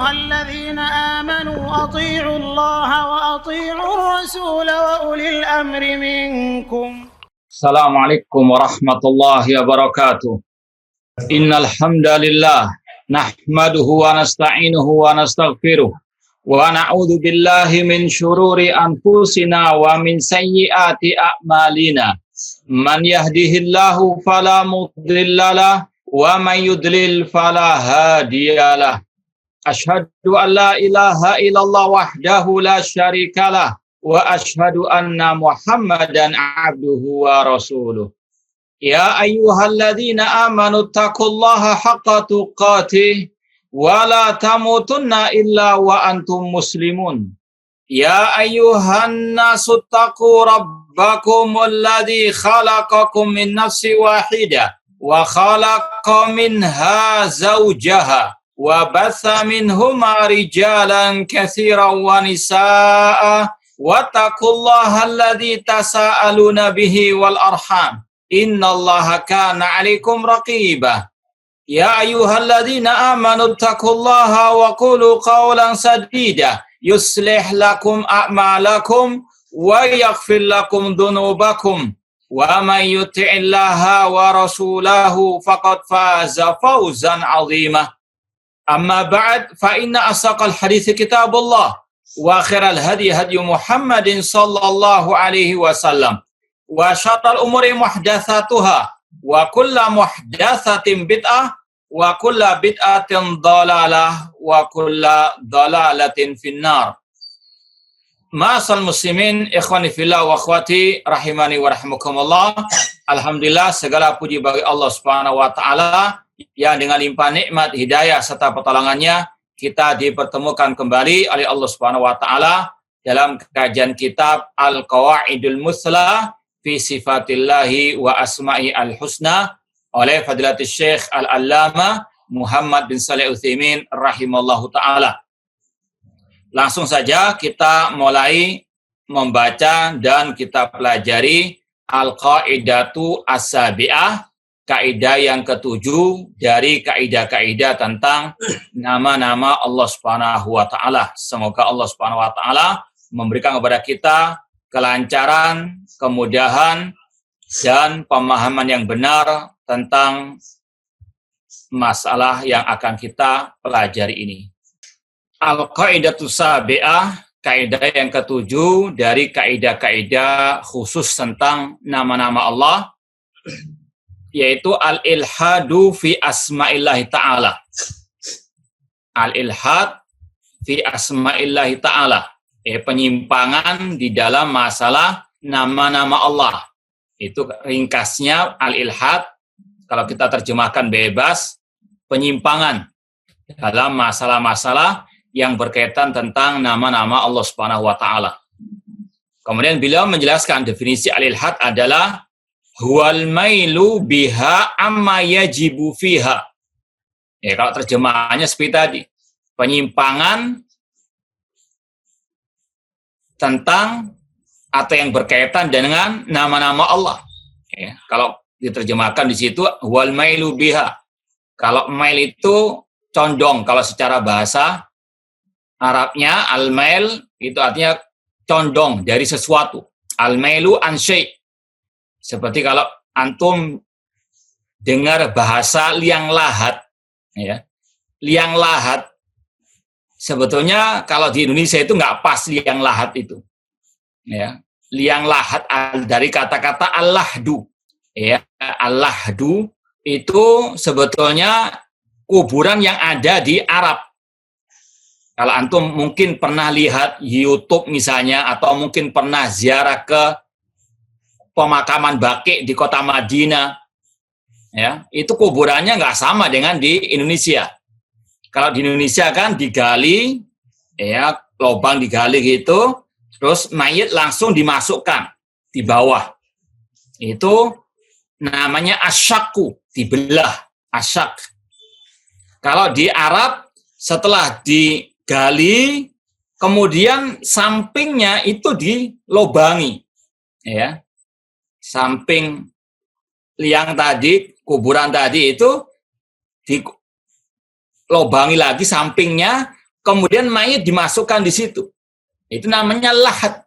أيها الذين آمنوا أطيعوا الله وأطيعوا الرسول وأولي الأمر منكم. السلام عليكم ورحمة الله وبركاته. إن الحمد لله نحمده ونستعينه ونستغفره ونعوذ بالله من شرور أنفسنا ومن سيئات أعمالنا. من يهده الله فلا مضل له ومن يضلل فلا هادي له. أشهد أن لا إله إلا الله وحده لا شريك له وأشهد أن محمدا عبده ورسوله. يا أيها الذين آمنوا اتقوا الله حق تقاته ولا تموتن إلا وأنتم مسلمون. يا أيها الناس اتقوا ربكم الذي خلقكم من نفس واحدة وخلق منها زوجها وبث منهما رجالا كثيرا ونساء واتقوا الله الذي تساءلون به والأرحام إن الله كان عليكم رقيبا. يا أيها الذين آمنوا اتقوا الله وقولوا قولا سديدا يصلح لكم أعمالكم ويغفر لكم ذنوبكم ومن يطع الله ورسوله فقد فاز فوزا عظيما. أما بعد فإن أصدق الحديث كتاب الله وخير الهدي هدي محمد صلى الله عليه وسلم وشر الأمور محدثاتها وكل محدثة بدعة وكل بدعة ضلالة وكل ضلالة في النار. Ma'asal muslimin, ikhwani fillah wa akhwati rahimani wa rahimakumullah. Alhamdulillah, segala puji bagi Allah Subhanahu wa taala yang dengan limpah nikmat, hidayah serta pertolongannya kita dipertemukan kembali oleh Allah Subhanahu wa taala dalam kajian kitab Al-Qawaidul Muthla fi Sifatillahi wa Asma'i Al-Husna oleh Fadilatul Syekh Al-Allamah Muhammad bin Shalih Al-Utsaimin rahimallahu taala. Langsung saja kita mulai membaca dan kita pelajari Al-Qaidatu As-Sabi'ah, kaidah yang ketujuh dari kaidah-kaidah tentang nama-nama Allah Subhanahu wa taala. Semoga Allah Subhanahu wa taala memberikan kepada kita kelancaran, kemudahan dan pemahaman yang benar tentang masalah yang akan kita pelajari ini. Al-Qaidatu Sabi'ah, kaidah yang ketujuh dari kaidah-kaidah khusus tentang nama-nama Allah, yaitu al-ilhadu fi asma'illahi ta'ala. Al-ilhad fi asma'illahi ta'ala, penyimpangan di dalam masalah nama-nama Allah. Itu ringkasnya al-ilhad, kalau kita terjemahkan bebas, penyimpangan dalam masalah-masalah yang berkaitan tentang nama-nama Allah Subhanahu wa taala. Kemudian beliau menjelaskan definisi al-ilhad adalah huwal mailu biha amma yajibu fiha. Kalau terjemahannya seperti tadi, penyimpangan tentang atau yang berkaitan dengan nama-nama Allah. Kalau diterjemahkan di situ huwal mailu biha. Kalau mail itu condong, kalau secara bahasa Arabnya al-mail itu artinya condong dari sesuatu. Al-mailu an syai'. Seperti kalau antum dengar bahasa liang lahat, ya. Liang lahat sebetulnya kalau di Indonesia itu nggak pas liang lahat itu. Ya. Liang lahat dari kata-kata al-lahdu. Ya, al-lahdu itu sebetulnya kuburan yang ada di Arab. Kalau antum mungkin pernah lihat YouTube misalnya, atau mungkin pernah ziarah ke pemakaman Baqi di kota Madinah, ya, itu kuburannya nggak sama dengan di Indonesia. Kalau di Indonesia kan digali, ya, lubang digali gitu, terus mayit langsung dimasukkan di bawah. Itu namanya asyaku, dibelah, asyak. Kalau di Arab setelah digali, kemudian sampingnya itu dilobangi, ya, samping liang tadi, kuburan tadi itu dilobangi lagi sampingnya kemudian mayit dimasukkan di situ. Itu namanya lahat.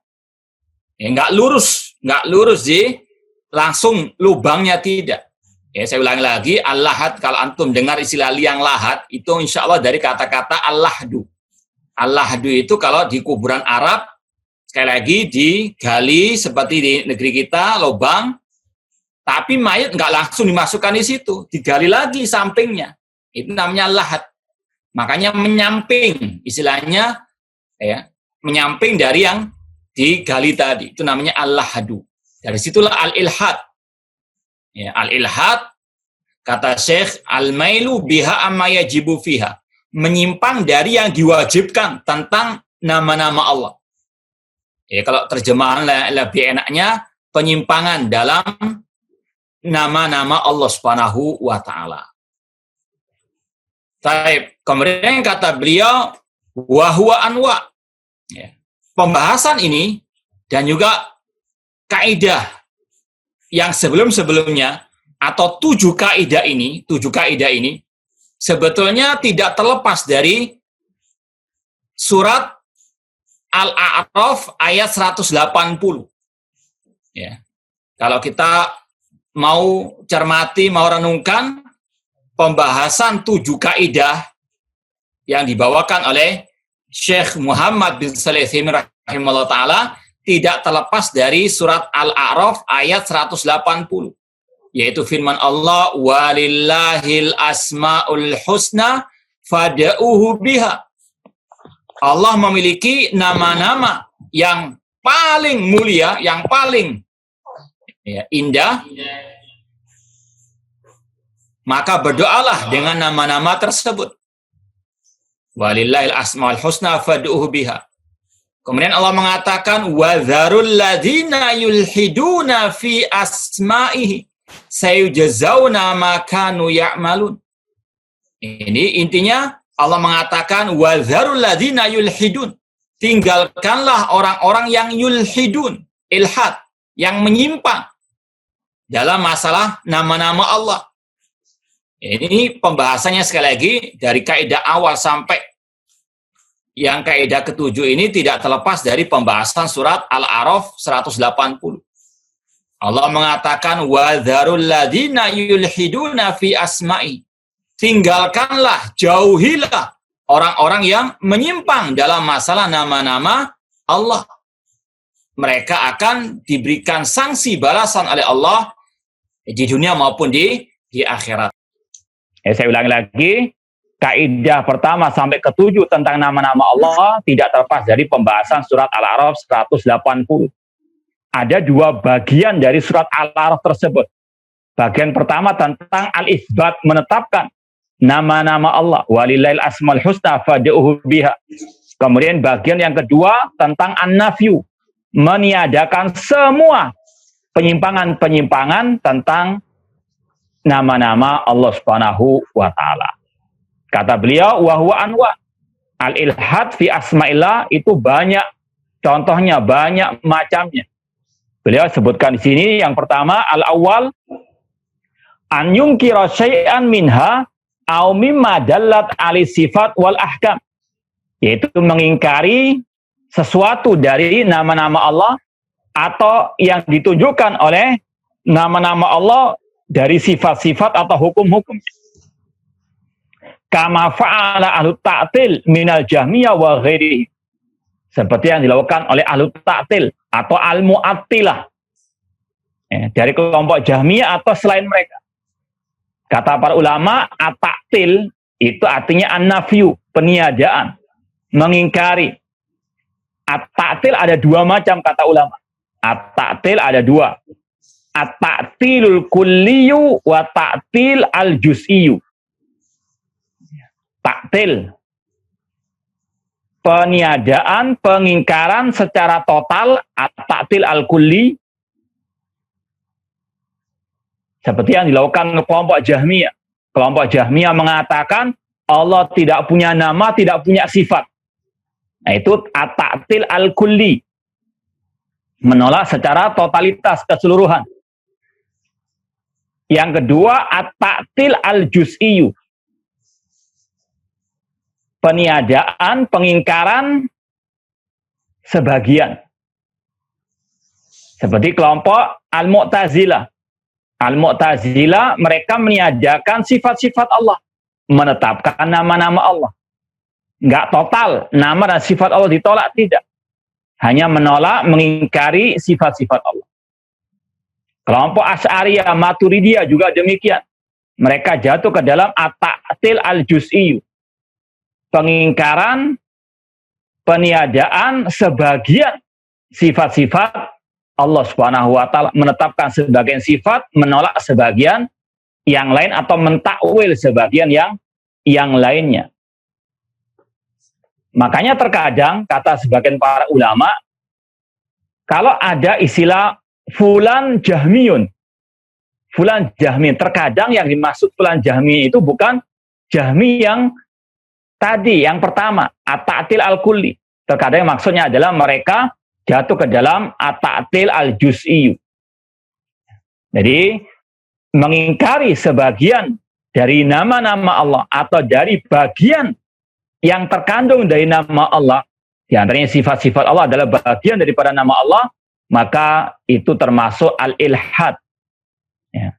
Ya, nggak lurus langsung lubangnya tidak. Ya, saya ulangi lagi, al-lahat, kalau antum dengar istilah liang lahat, itu insya Allah dari kata-kata al-lahdu. Al-lahdu itu kalau di kuburan Arab, sekali lagi digali seperti di negeri kita, lubang, tapi mayat nggak langsung dimasukkan di situ, digali lagi sampingnya. Itu namanya lahat. Makanya menyamping, istilahnya ya, menyamping dari yang digali tadi. Itu namanya al-lahadu. Dari situlah al-ilhad. Ya, al-ilhad, kata Syekh, al-mailu biha amma yajibu fiha. Menyimpang dari yang diwajibkan tentang nama-nama Allah. Ya, kalau terjemahan lebih enaknya, penyimpangan dalam nama-nama Allah Subhanahu wa Ta'ala. Kemudian kata beliau, wa huwa anwa. Ya. Pembahasan ini dan juga kaidah yang sebelum-sebelumnya atau 7 kaidah ini sebetulnya tidak terlepas dari surat Al-A'raf ayat 180. Ya. Kalau kita mau cermati, mau renungkan pembahasan 7 kaidah yang dibawakan oleh Syekh Muhammad bin Shalih Al-Utsaimin rahimahullah ta'ala tidak terlepas dari surat Al-A'raf ayat 180. Yaitu firman Allah, walillahil asma'ul husna fada'uhu biha. Allah memiliki nama-nama yang paling mulia, yang paling indah, maka berdoalah dengan nama-nama tersebut. Walillahil asma'ul husna fad'uhu biha. Kemudian Allah mengatakan wadzarul ladzina yulhiduna fi asma'ihi sayujzauna ma kanu ya'malun. Ini intinya Allah mengatakan wadzarul ladzina yulhidun. Tinggalkanlah orang-orang yang yulhidun, ilhad, yang menyimpang dalam masalah nama-nama Allah. Ini pembahasannya sekali lagi dari kaidah awal sampai yang kaidah ke-7 ini tidak terlepas dari pembahasan surat Al-A'raf 180. Allah mengatakan wadzarul ladzina yulhiduna fi asma'i. Tinggalkanlah, jauhilah orang-orang yang menyimpang dalam masalah nama-nama Allah. Mereka akan diberikan sanksi balasan oleh Allah di dunia maupun di akhirat. Saya ulangi lagi, kaidah pertama sampai ke-7 tentang nama-nama Allah tidak terlepas dari pembahasan surat Al-A'raf 180. Ada 2 bagian dari surat Al-A'raf tersebut. Bagian pertama tentang al-isbat, menetapkan nama-nama Allah. Walillahil asmaul husna fad'uhu biha. Kemudian bagian yang kedua tentang an-nafyu, meniadakan semua penyimpangan-penyimpangan tentang nama-nama Allah Subhanahu wa Ta'ala. Kata beliau, wa huwa anwa. Al-ilhad fi asma'illah itu banyak contohnya, banyak macamnya. Beliau sebutkan di sini yang pertama, al-awwal an yunkira syai'an minha au mimma dallat ali sifat wal ahkam. Yaitu mengingkari sesuatu dari nama-nama Allah atau yang ditunjukkan oleh nama-nama Allah dari sifat-sifat atau hukum-hukum. Kama fa'ala ahlu ta'til minal jahmiyah wa ghairihi. Seperti yang dilakukan oleh ahlu ta'til atau al-mu'attilah. Dari kelompok jahmiyah atau selain mereka. Kata para ulama, at-ta'til itu artinya an-nafyu, peniadaan, mengingkari. At-ta'til ada 2 macam kata ulama. At-ta'til ada 2. At-ta'tilul kulliyu wa ta'til al-juz'iyu. Ta'til, peniadaan, pengingkaran secara total. At-ta'til al-kulli, seperti yang dilakukan kelompok Jahmiyah. Kelompok Jahmiyah mengatakan Allah tidak punya nama, tidak punya sifat. Nah, itu at-ta'til al-kulli, menolak secara totalitas, keseluruhan. Yang kedua, at-ta'til al-juz'iyu, peniadaan, pengingkaran sebagian. Seperti kelompok Al-Mu'tazilah. Al-Mu'tazilah mereka meniadakan sifat-sifat Allah, menetapkan nama-nama Allah. Nggak total, nama dan sifat Allah ditolak, tidak. Hanya menolak, mengingkari sifat-sifat Allah. Kelompok Asy'ariyah, Maturidiyah juga demikian. Mereka jatuh ke dalam at-ta'til al-juz'i. Pengingkaran, peniadaan sebagian sifat-sifat Allah Subhanahu wa taala, menetapkan sebagian sifat, menolak sebagian yang lain atau mentakwil sebagian yang lainnya. Makanya terkadang kata sebagian para ulama, kalau ada istilah fulan jahmiyun, fulan jahmi, terkadang yang dimaksud fulan jahmi itu bukan jahmi yang tadi, yang pertama, at-ta'til al-kulli. Terkadang maksudnya adalah mereka jatuh ke dalam at-ta'til al-juz'i. Jadi, mengingkari sebagian dari nama-nama Allah atau dari bagian yang terkandung dari nama Allah, di antaranya sifat-sifat Allah adalah bagian daripada nama Allah, maka itu termasuk al-ilhad. Ya.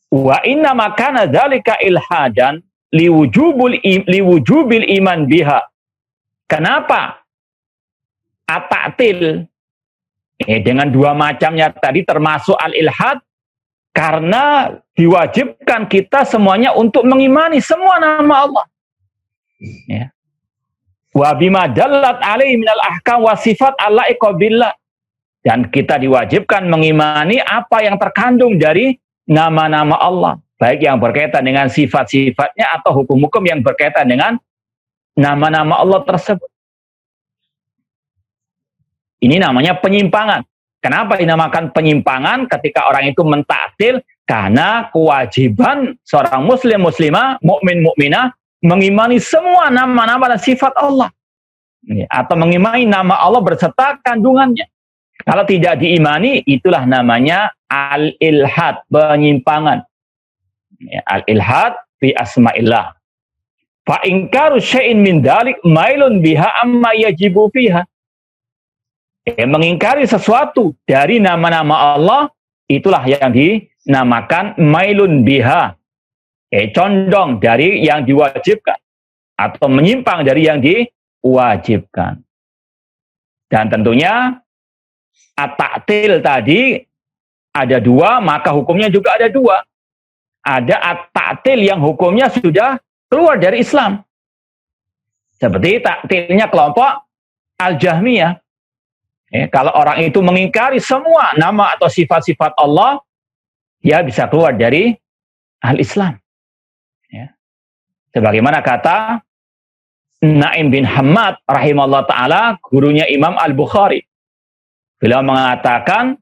Wa inna makana dzalika ilhadan liwujubil iman biha. Kenapa at-ta'til dengan dua macamnya tadi termasuk al-ilhad? Karena diwajibkan kita semuanya untuk mengimani semua nama Allah. Ya. Wa bima dallat alaihi minal ahkam wa sifat allaiqa billah. Dan kita diwajibkan mengimani apa yang terkandung dari nama-nama Allah, baik yang berkaitan dengan sifat-sifatnya atau hukum-hukum yang berkaitan dengan nama-nama Allah tersebut. Ini namanya penyimpangan. Kenapa dinamakan penyimpangan ketika orang itu mentaktil? Karena kewajiban seorang muslim muslimah, mukmin mukminah mengimani semua nama-nama dan sifat Allah. Atau mengimani nama Allah berserta kandungannya. Kalau tidak diimani, itulah namanya al-ilhad, penyimpangan. Al-ilhad fi asma'illah. Fa ingkaru syai'in min dalik mailun biha amma yajibu fiha. Mengingkari sesuatu dari nama-nama Allah, itulah yang dinamakan mailun biha. Condong dari yang diwajibkan. Atau menyimpang dari yang diwajibkan. Dan tentunya at-ta'til tadi ada dua, maka hukumnya juga ada dua. Ada at-ta'til yang hukumnya sudah keluar dari Islam. Seperti ta'tilnya kelompok Al-Jahmiyah. Kalau orang itu mengingkari semua nama atau sifat-sifat Allah, dia bisa keluar dari Al-Islam. Sebagaimana kata Naim bin Hammad rahimahullah ta'ala, gurunya Imam Al-Bukhari. Beliau mengatakan,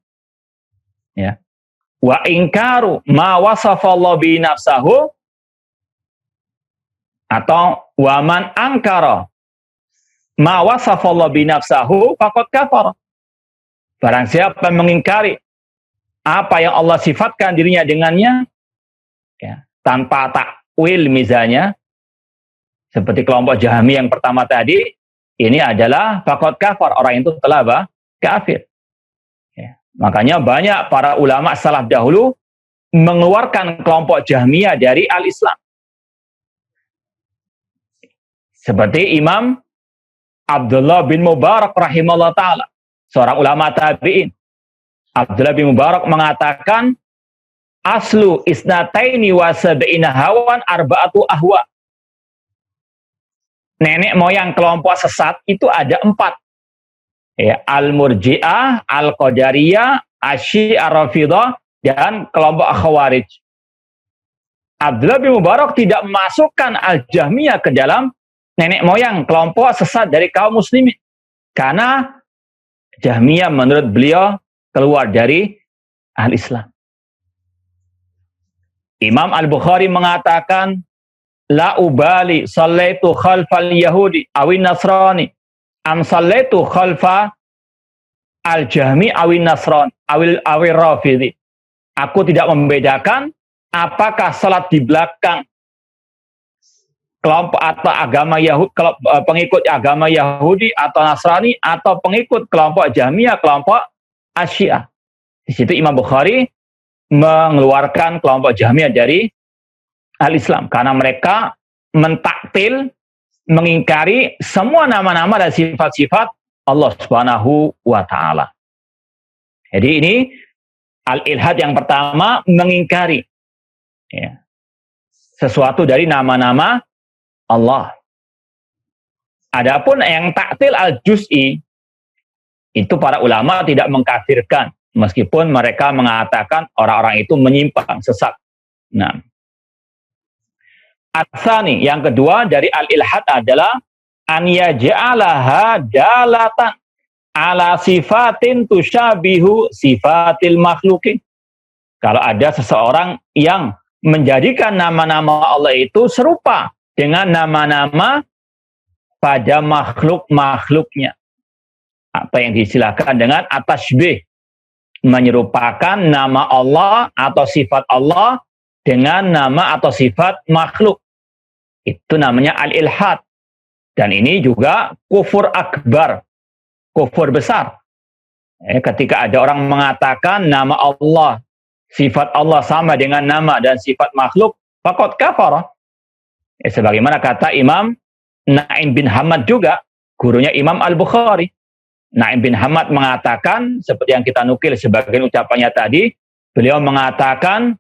wa ingkaru ma wasafallahu bi nafsahu, atau wa man angkara ma wasafallahu bi nafsahu faqad kafara. Barang siapa yang mengingkari apa yang Allah sifatkan dirinya dengannya, tanpa takwil misalnya, seperti kelompok Jahmi yang pertama tadi, ini adalah faqad kafar, orang itu telah kafir. Makanya banyak para ulama salaf dahulu mengeluarkan kelompok Jahmiyah dari al-Islam. Seperti Imam Abdullah bin Mubarak rahimahullah ta'ala, seorang ulama tabi'in. Abdullah bin Mubarak mengatakan, aslu isnataini wa sab'ina hawan arba'atu ahwa. Nenek moyang kelompok sesat itu ada 4. Al-Murji'ah, Al-Qadariyah, Asy-Syi'ah, dan kelompok Khawarij. Abdullah bin Mubarak tidak memasukkan Al-Jahmiyah ke dalam nenek moyang kelompok sesat dari kaum muslimin. Karena Jahmiyah menurut beliau keluar dari Al-Islam. Imam Al-Bukhari mengatakan, la ubali sallaitu khalfal yahudi awin nasrani am sallaitu khalfa al-jahmi awin nasran awil rafidhi. Aku tidak membedakan apakah salat di belakang kelompok atau agama Yahudi, pengikut agama Yahudi atau Nasrani, atau pengikut kelompok Jahmiyah, kelompok Asy'ariyah. Di situ Imam Bukhari mengeluarkan kelompok Jahmiyah dari al-Islam karena mereka mentaktil, mengingkari semua nama-nama dan sifat-sifat Allah Subhanahu wa taala. Jadi ini al-ilhad yang pertama, mengingkari ya, sesuatu dari nama-nama Allah. Adapun yang taktil al-juz'i, itu para ulama tidak mengkafirkan, meskipun mereka mengatakan orang-orang itu menyimpang, sesat. Nah, At-tsani, yang kedua dari al-ilhad adalah an yaj'alaha dalatan ala sifatin tusyabihu sifatil makhlukin. Kalau ada seseorang yang menjadikan nama-nama Allah itu serupa dengan nama-nama pada makhluk-makhluknya, atau yang diistilahkan dengan at-tasybih, menyerupakan nama Allah atau sifat Allah dengan nama atau sifat makhluk. Itu namanya al-ilhad. Dan ini juga kufur akbar, kufur besar. Ketika ada orang mengatakan nama Allah, sifat Allah sama dengan nama dan sifat makhluk, faqad kafara. Sebagaimana kata Imam Naim bin Hamad juga, gurunya Imam Al-Bukhari. Naim bin Hamad mengatakan, seperti yang kita nukil sebagian ucapannya tadi, beliau mengatakan,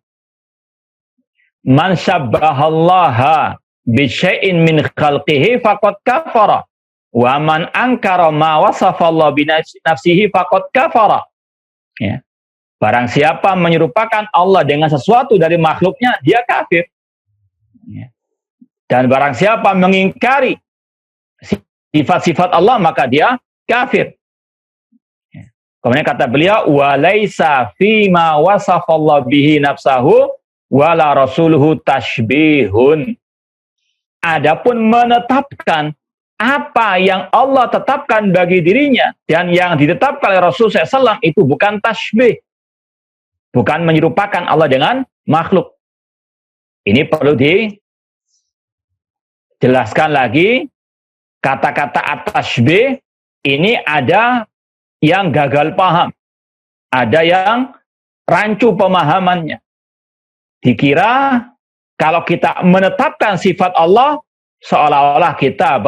man syabbahallaha bisyai'in min khalqihi faqad kafara wa man ankara ma wasafallahu bi nafsihi faqad kafara. Ya. Barang siapa menyerupakan Allah dengan sesuatu dari makhluknya, dia kafir. Ya. Dan barang siapa mengingkari sifat-sifat Allah, maka dia kafir. Ya. Kemudian kata beliau, wa laisa fima wasafallahu bihi nafsahu wala rasuluhu tashbihun. Adapun menetapkan apa yang Allah tetapkan bagi dirinya dan yang ditetapkan oleh Rasul SAW itu bukan tashbih, bukan menyerupakan Allah dengan makhluk. Ini perlu dijelaskan lagi. Kata-kata at-tashbih ini ada yang gagal paham, ada yang rancu pemahamannya. Dikira kalau kita menetapkan sifat Allah, seolah-olah kita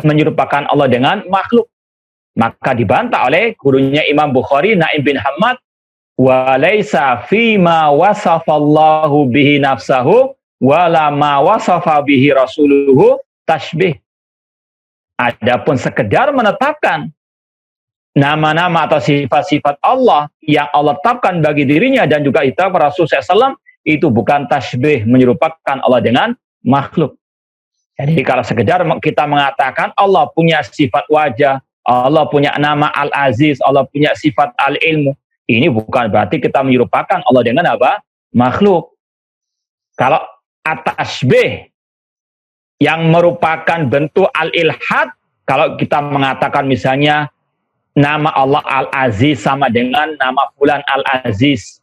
menyerupakan Allah dengan makhluk. Maka dibantah oleh gurunya Imam Bukhari, Naim bin Hamad, wa laisa fima wasafallahu bihi nafsahu wala ma wasafa bihi rasuluhu tashbih. Adapun sekedar menetapkan nama-nama atau sifat-sifat Allah yang Allah tetapkan bagi dirinya dan juga ditetapkan Rasul SAW, itu bukan tasbih, menyerupakan Allah dengan makhluk. Jadi kalau sekedar kita mengatakan Allah punya sifat wajah, Allah punya nama Al-Aziz, Allah punya sifat Al-Ilmu, ini bukan berarti kita menyerupakan Allah dengan makhluk. Kalau at-tasbih yang merupakan bentuk al-ilhad, kalau kita mengatakan misalnya nama Allah Al-Aziz sama dengan nama fulan Al-Aziz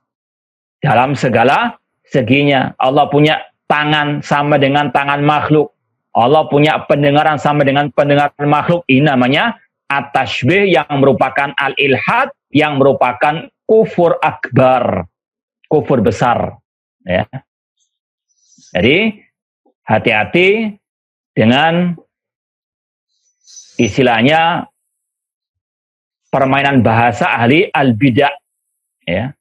dalam segala seginya. Allah punya tangan sama dengan tangan makhluk. Allah punya pendengaran sama dengan pendengaran makhluk. Ini namanya at-tashbih yang merupakan al-ilhad, yang merupakan kufur akbar, kufur besar. Ya. Jadi hati-hati dengan istilahnya permainan bahasa ahli al-bidah. Ya.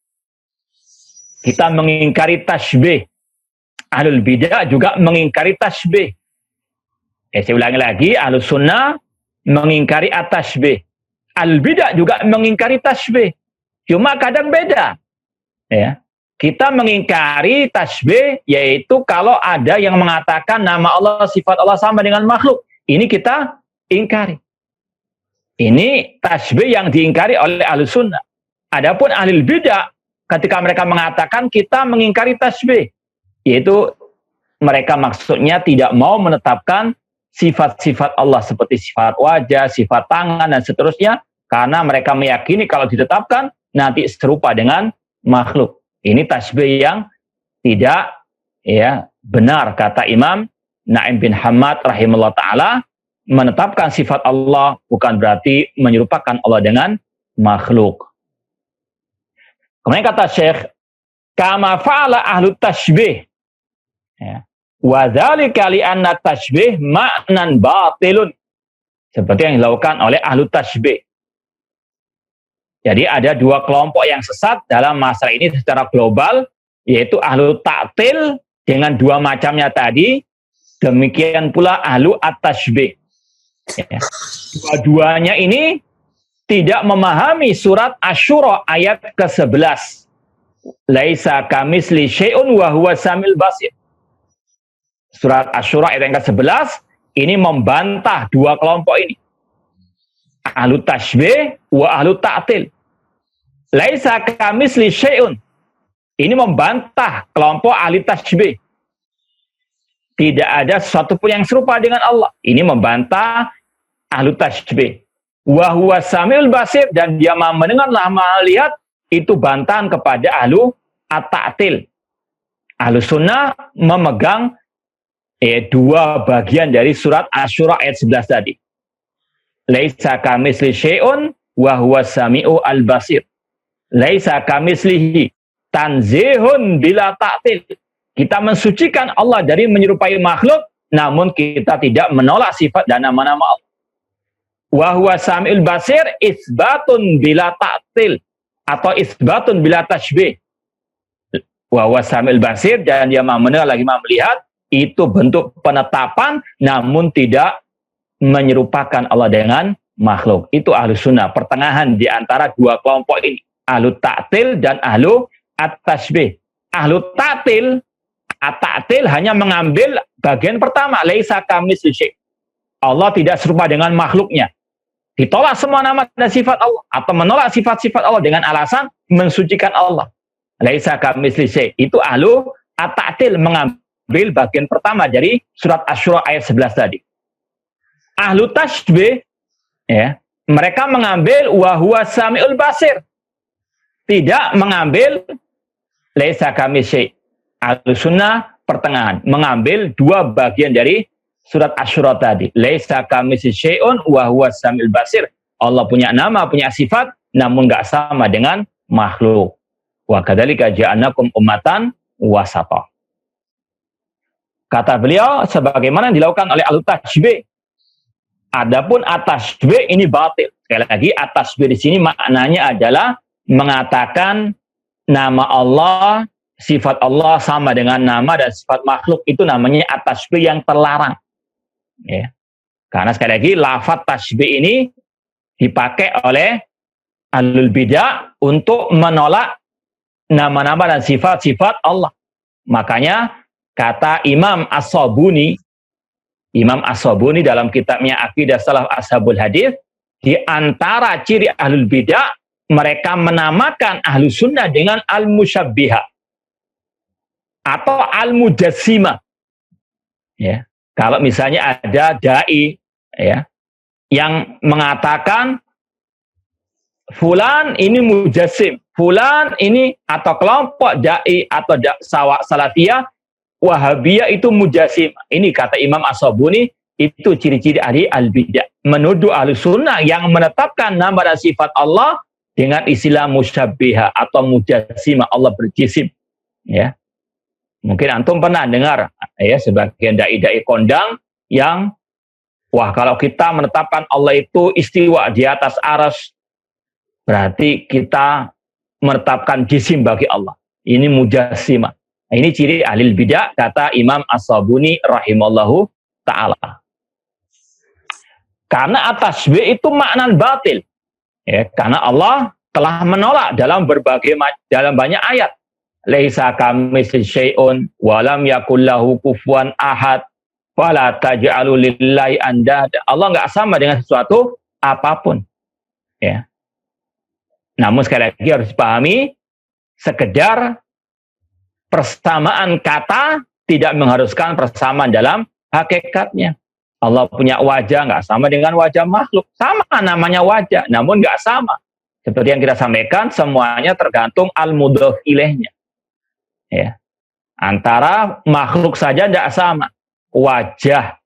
Kita mengingkari tasbih. Ahlul bidah juga mengingkari tasbih. Saya ulangi lagi, ahlus sunnah mengingkari at-tasbih. Al-bidah juga mengingkari tasbih. Cuma kadang beda. Ya. Kita mengingkari tasbih yaitu kalau ada yang mengatakan nama Allah, sifat Allah sama dengan makhluk. Ini kita ingkari. Ini tasbih yang diingkari oleh ahlus sunnah. Adapun ahlul bidah, ketika mereka mengatakan kita mengingkari tasbih, yaitu mereka maksudnya tidak mau menetapkan sifat-sifat Allah seperti sifat wajah, sifat tangan, dan seterusnya, karena mereka meyakini kalau ditetapkan nanti serupa dengan makhluk. Ini tasbih yang tidak benar, kata Imam Naim bin Hamad rahimahullah ta'ala menetapkan sifat Allah bukan berarti menyerupakan Allah dengan makhluk. Kemudian kata Syekh, kama fa'ala ahlu tashbih. Ya. Wa dzalika li anna tashbih ma'nan batilun. Seperti yang dilakukan oleh ahlu tashbih. Jadi ada dua kelompok yang sesat dalam masalah ini secara global, yaitu ahlu ta'til dengan dua macamnya tadi, demikian pula ahlu at-tashbih. Ya. Dua-duanya ini tidak memahami surat Asy-Syura ayat ke-11. Laisa kamisli syai'un wa huwa samil basir. Surat Asy-Syura ayat yang ke-11 ini membantah dua kelompok ini. Ahlu tashbih wa ahlu ta'til. Laisa kamisli syai'un. Ini membantah kelompok ahli tashbih. Tidak ada sesuatu pun yang serupa dengan Allah. Ini membantah ahlu tashbih. Wa huwa samiul basir, dan dia maha mendengar, maha melihat. Itu bantahan kepada ahlu at-ta'til. Ahlu sunnah memegang dua bagian dari surat Asy-Syura ayat 11 tadi. Laisa kamisli syai'un wa huwa sami'u al-basir. Laisa kamislihi tanzihun bila ta'til. Kita mensucikan Allah dari menyerupai makhluk, namun kita tidak menolak sifat dan nama-nama Allah. Wa huwa sami'ul basir isbatun bila ta'til, atau isbatun bila tashbih. Wa huwa sami'ul basir, dan dia maha mendengar lagi maha melihat, itu bentuk penetapan namun tidak menyerupakan Allah dengan makhluk. Itu ahlu sunnah, pertengahan di antara dua kelompok ini, ahlu ta'til dan ahlu at-tashbih. Ahlu ta'til, at-ta'til hanya mengambil bagian pertama, laisa kamitslihi syai'. Allah tidak serupa dengan makhluknya. Ditolak semua nama dan sifat Allah, atau menolak sifat-sifat Allah dengan alasan mensucikan Allah. Laisa kamitslihi syai'. Itu ahlu at-ta'til mengambil bagian pertama dari surat Asy-Syura ayat 11 tadi. Ahlu tashbih, ya, mereka mengambil wa huwa samiul basir. Tidak mengambil laisa kamitslihi syai'. Ahlu sunnah pertengahan mengambil dua bagian dari surat Asy-Syura tadi. Laisa kamitslihi syai'un wa huwa samiul basir. Allah punya nama, punya sifat, namun enggak sama dengan makhluk. Wa kadzalika ja'alnakum ummatan wasata. Kata beliau, sebagaimana dilakukan oleh ahlu tashbih. Adapun at-tashbih ini batil. Sekali lagi, at-tashbih di sini maknanya adalah mengatakan nama Allah, sifat Allah sama dengan nama dan sifat makhluk. Itu namanya at-tashbih yang terlarang. Ya. Karena sekali lagi, lafaz tashbih ini dipakai oleh ahlul bidah untuk menolak nama-nama dan sifat-sifat Allah. Makanya kata Imam As-Sabuni dalam kitabnya Aqidah Salaf Ashabul Hadis, di antara ciri ahlul bidah, mereka menamakan ahlu sunnah dengan al-musyabbihah atau al-mujassimah. Ya. Kalau misalnya ada dai, ya, yang mengatakan fulan ini mujassim, fulan ini, atau kelompok dai atau salafiyah Wahabiyah itu mujassim. Ini kata Imam As-Sabuni, itu ciri-ciri ahli al-bidah. Menuduh ahli sunnah yang menetapkan nama dan sifat Allah dengan istilah musyabbihah atau mujassimah, Allah berjisim. Ya. Mungkin antum pernah dengar ya sebagian dai-dai kondang yang wah, kalau kita menetapkan Allah itu istiwa di atas arsy, berarti kita menetapkan jisim bagi Allah. Ini mujassimah. Nah, ini ciri ahli bidah kata Imam As-Sabuni rahimallahu ta'ala. Karena at-tashbih itu makna batil. Ya, karena Allah telah menolak dalam banyak ayat. Laisa kamitslihi syai'un wa lam yakul lahu kufuwan ahad fala taj'alu lillahi andada. Allah enggak sama dengan sesuatu apapun. Ya. Namun sekali lagi harus dipahami, sekedar persamaan kata tidak mengharuskan persamaan dalam hakikatnya. Allah punya wajah nggak sama dengan wajah makhluk. Sama namanya wajah, namun nggak sama. Seperti yang kita sampaikan, semuanya tergantung al-mudhaf ilaihnya. Ya. Antara makhluk saja nggak sama. wajah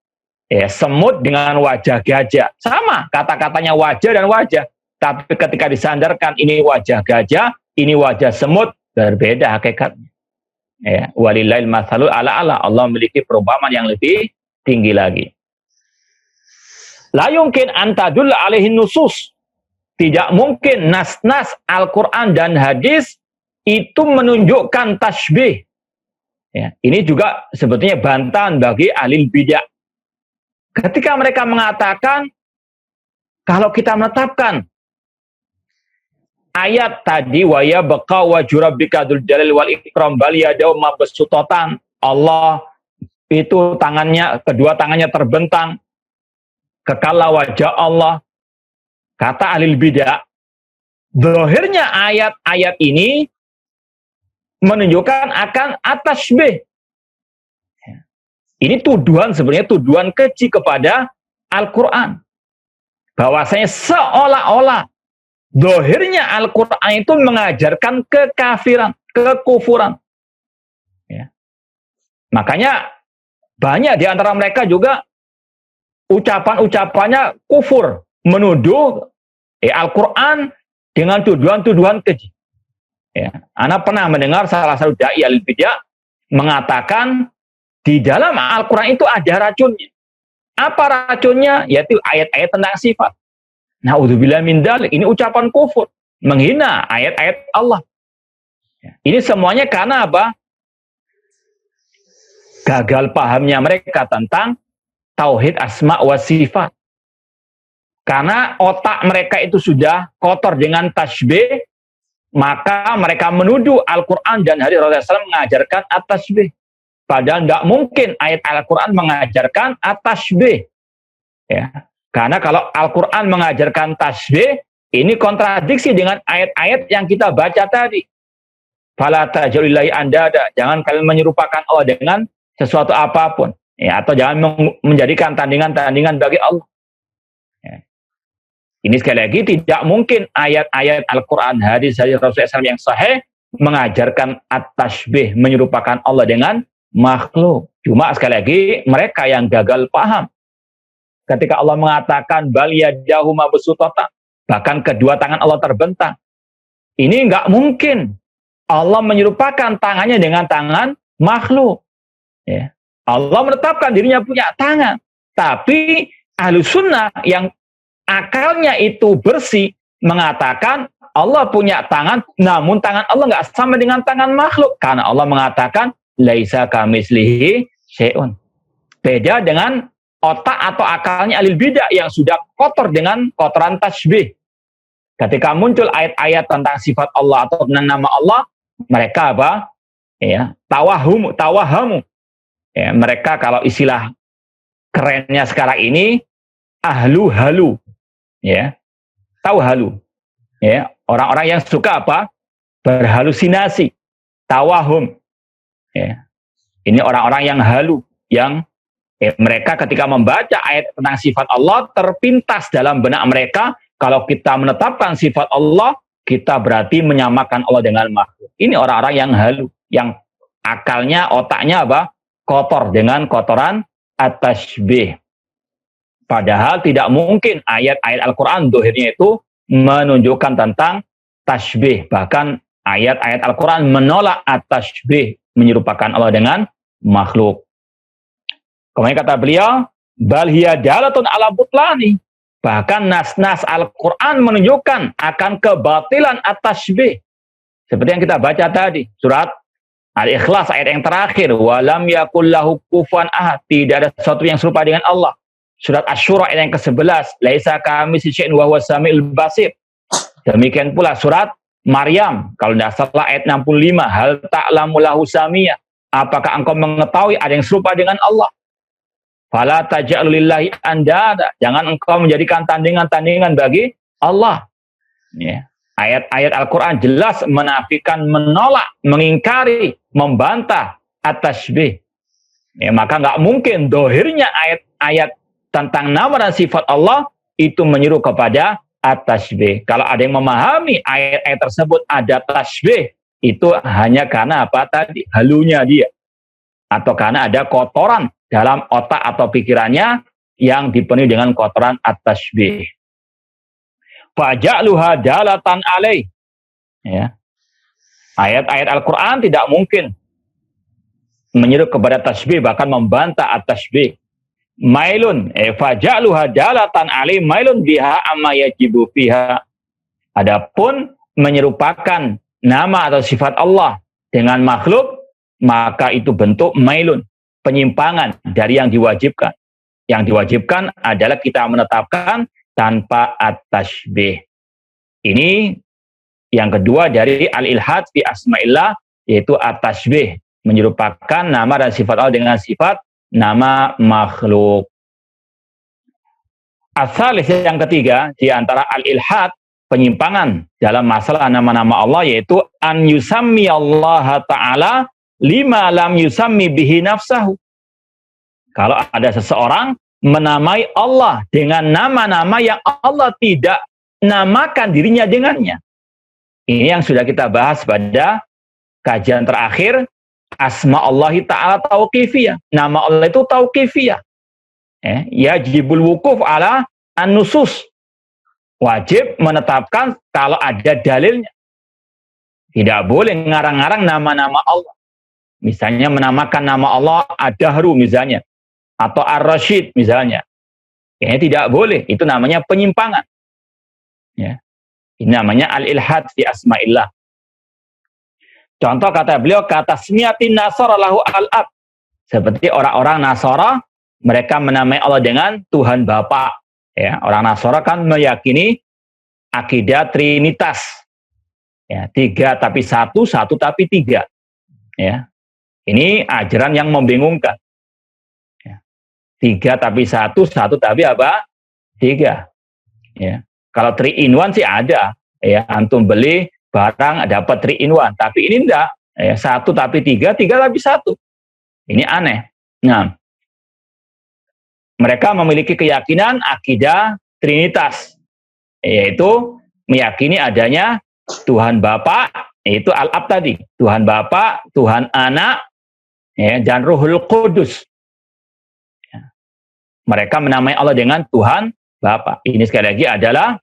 semut dengan wajah gajah. Sama kata-katanya wajah dan wajah. Tapi ketika disandarkan ini wajah gajah, ini wajah semut, berbeda hakikatnya. Walillahil matsalul a'la. Allah memiliki perumpamaan yang lebih tinggi lagi. La yumkin antadul alaihin nusus. Tidak mungkin nas-nas Al-Quran dan hadis itu menunjukkan tasbih. Ini juga sebetulnya bantahan bagi ahli bidah. Ketika mereka mengatakan, kalau kita menetapkan ayat tadi, wa ya baqa wa jurabbika dzul jalali wal ikram bal yadahu mabsuutatan, Allah itu tangannya, kedua tangannya terbentang, kekal wajah Allah. Kata ahli bidah, zahirnya ayat-ayat ini menunjukkan akan at-tasbih. Ini tuduhan, sebenarnya tuduhan keji kepada Al-Quran. Bahwasanya seolah-olah zahirnya Al-Quran itu mengajarkan kekafiran, kekufuran. Makanya banyak di antara mereka juga ucapan-ucapannya kufur, menuduh Al-Quran dengan tuduhan-tuduhan keji. Ana pernah mendengar salah satu dai al-bidah mengatakan di dalam Al-Quran itu ada racunnya. Apa racunnya? Yaitu ayat-ayat tentang sifat. Na'udzubillah min dzalik. Ini ucapan kufur, menghina ayat-ayat Allah. Ini semuanya karena apa? Gagal pahamnya mereka tentang tauhid asma wa sifat. Karena otak mereka itu sudah kotor dengan tasbih, maka mereka menuduh Al-Quran dan hadis Rasulullah SAW mengajarkan at-tasbih. Padahal nggak mungkin ayat Al-Quran mengajarkan at-tasbih. Karena kalau Al-Quran mengajarkan tasbih, ini kontradiksi dengan ayat-ayat yang kita baca tadi. Fala taj'alulillahi andada, jangan kalian menyerupakan Allah dengan sesuatu apapun. Atau jangan menjadikan tandingan-tandingan bagi Allah. Ini sekali lagi tidak mungkin ayat-ayat Al-Quran, hadis dari Rasulullah SAW yang sahih mengajarkan at-tasbih, menyerupakan Allah dengan makhluk. Cuma sekali lagi mereka yang gagal paham. Ketika Allah mengatakan bal yadahu mabsuutatan, bahkan kedua tangan Allah terbentang. Ini enggak mungkin Allah menyerupakan tangannya dengan tangan makhluk. Allah menetapkan dirinya punya tangan. Tapi Ahlus Sunnah yang akalnya itu bersih mengatakan Allah punya tangan, namun tangan Allah enggak sama dengan tangan makhluk. Karena Allah mengatakan laisa kamitslihi syai'un. Beda dengan otak atau akalnya ahli bidah yang sudah kotor dengan kotoran tasbih. Ketika muncul ayat-ayat tentang sifat Allah atau tentang nama Allah, mereka apa? Tawahamu. Mereka kalau istilah kerennya sekarang ini ahlu halu. Tahu halu. Orang-orang yang suka apa? Berhalusinasi. Tawahum. Ini orang-orang yang halu, yang mereka ketika membaca ayat tentang sifat Allah terpintas dalam benak mereka, kalau kita menetapkan sifat Allah, kita berarti menyamakan Allah dengan makhluk. Ini orang-orang yang halu, yang akalnya, otaknya apa? Kotor dengan kotoran at-tasbih. Padahal tidak mungkin ayat-ayat Al-Quran dohirnya itu menunjukkan tentang tasbih. Bahkan ayat-ayat Al-Quran menolak at-tasbih, menyerupakan Allah dengan makhluk. Kemudian kata beliau, bal hiya dalatun ala butlani. Bahkan nas-nas Al-Quran menunjukkan akan kebatilan at-tasbih. Seperti yang kita baca tadi, surat Al-Ikhlas ayat yang terakhir, walam yakul lahu kufuwan ahad, tidak ada sesuatu yang serupa dengan Allah. Surat Asy-Syura ayat yang ke-11, laisa kamitslihi syai'un wa huwas samiul basir. Demikian pula surat Maryam, kalau tidak salah ayat 65, hal ta'lamu lahu samiyya, apakah engkau mengetahui ada yang serupa dengan Allah? Fala taj'alu lillahi andada, jangan engkau menjadikan tandingan-tandingan bagi Allah. Ayat-ayat Al-Quran jelas menafikan, menolak, mengingkari, membantah at-tasbih. Maka nggak mungkin dohirnya ayat-ayat tentang nama dan sifat Allah itu menyeru kepada at-tasbih. Kalau ada yang memahami ayat-ayat tersebut ada tasbih, itu hanya karena apa tadi? Halunya dia. Atau karena ada kotoran dalam otak atau pikirannya yang dipenuhi dengan kotoran at-tasbih. Faja'luha dalatan alaih. Ya. Ayat-ayat Al-Quran tidak mungkin menyeru kepada tasbih, bahkan membantah at-tasbih. Mailun, faja'luha dalatan alaih mailun biha amma yajibu fiha. Adapun menyerupakan nama atau sifat Allah dengan makhluk, maka itu bentuk mailun, penyimpangan dari yang diwajibkan. Yang diwajibkan adalah kita menetapkan tanpa at-tasbih. Ini yang kedua dari al-ilhad fi asma'illah, yaitu at-tasbih, menyerupakan nama dan sifat Allah dengan sifat nama makhluk. As-salis, yang ketiga di antara al-ilhad, penyimpangan dalam masalah nama-nama Allah, yaitu an yusammi Allah Ta'ala lima lam yusammi bihi nafsahu. Kalau ada seseorang menamai Allah dengan nama-nama yang Allah tidak namakan dirinya dengannya. Ini yang sudah kita bahas pada kajian terakhir, asma Allah Ta'ala tauqifiyah. Nama Allah itu tauqifiyah. Yajibul wukuf ala an-nusus. Wajib menetapkan kalau ada dalilnya. Tidak boleh ngarang-ngarang nama-nama Allah. Misalnya menamakan nama Allah Ad-Dahru misalnya, atau Ar-Rasyid misalnya. Ini tidak boleh, itu namanya penyimpangan. Ya. Ini namanya al-ilhad fi asma'illah. Contoh kata beliau, kata tasmiyatin nasara lahu al-ab. Seperti orang-orang Nasara, mereka menamai Allah dengan Tuhan Bapa. Ya, orang Nasara kan meyakini akidah Trinitas. Ya, 3 tapi 1, 1 tapi 3. Ya. Ini ajaran yang membingungkan. 3 tapi 1, 1 tapi apa? 3. Ya. Kalau 3 in 1 sih ada. Ya, antum beli barang dapat 3 in 1. Tapi ini enggak. Ya, 1 tapi 3, 3 tapi 1. Ini aneh. Nah, mereka memiliki keyakinan akidah Trinitas. Yaitu meyakini adanya Tuhan Bapa, yaitu Al-Ab tadi. Tuhan Bapa, Tuhan Anak, ya, dan Ruhul Qudus. Mereka menamai Allah dengan Tuhan Bapa. Ini sekali lagi adalah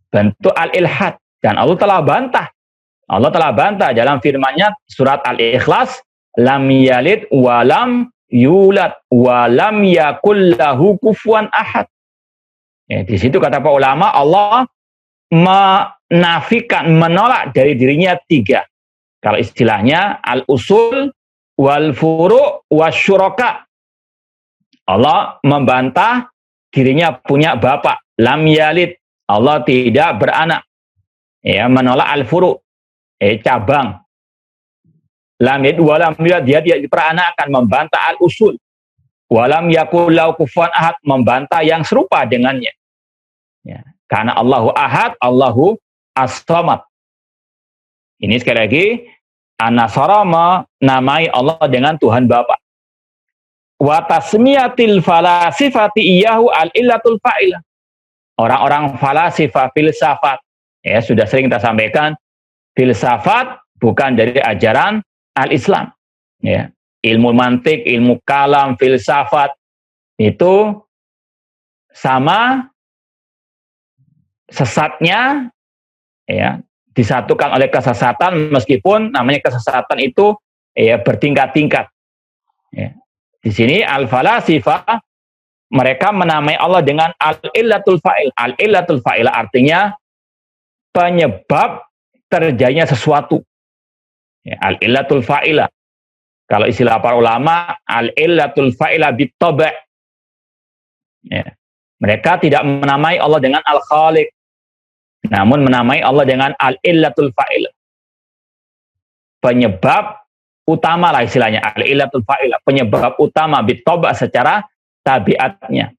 bentuk al-ilhad. Dan Allah telah bantah. Allah telah bantah dalam firman-Nya surat Al-Ikhlas, lam yalid wa lam yulad wa lam yakul lahu kufuwan ahad. Ya, di situ kata para ulama, Allah menafikan, menolak dari dirinya 3. Kalau istilahnya al-usul wal furu' wasyuraka. Allah membantah dirinya punya bapak. Lam yalid, Allah tidak beranak. Ya, menolak al-furu', cabang. Lam yalid wa lam yulad, dia tidak diperanakkan, membantah al-usul. Wa lam yakul lahu kufuwan ahad, membantah yang serupa dengannya. Ya, karena Allahu ahad, Allahu as-samad. Ini sekali lagi, An-Nasara menamai Allah dengan Tuhan Bapa. Wa tasmiyatil falasifati iyahu al-illatul fa'ilah. Orang-orang falasifah, filsafat, ya sudah sering kita sampaikan, filsafat bukan dari ajaran al-Islam. Ya, ilmu mantik, ilmu kalam, filsafat itu sama sesatnya, ya, disatukan oleh kesesatan, meskipun namanya kesesatan itu ya bertingkat-tingkat. Ya. Di sini al-falasifah mereka menamai Allah dengan al-illatul fa'il. Al-illatul fa'il artinya penyebab terjadinya sesuatu. Ya, al-illatul fa'ilah. Kalau istilah para ulama, al-illatul fa'ilah bit-taba'. Ya. Mereka tidak menamai Allah dengan al-khaliq, namun menamai Allah dengan al-illatul fa'ilah. Penyebab utama lah istilahnya, al-illatul fa'ilah. Penyebab utama bit-taba' secara tabiatnya.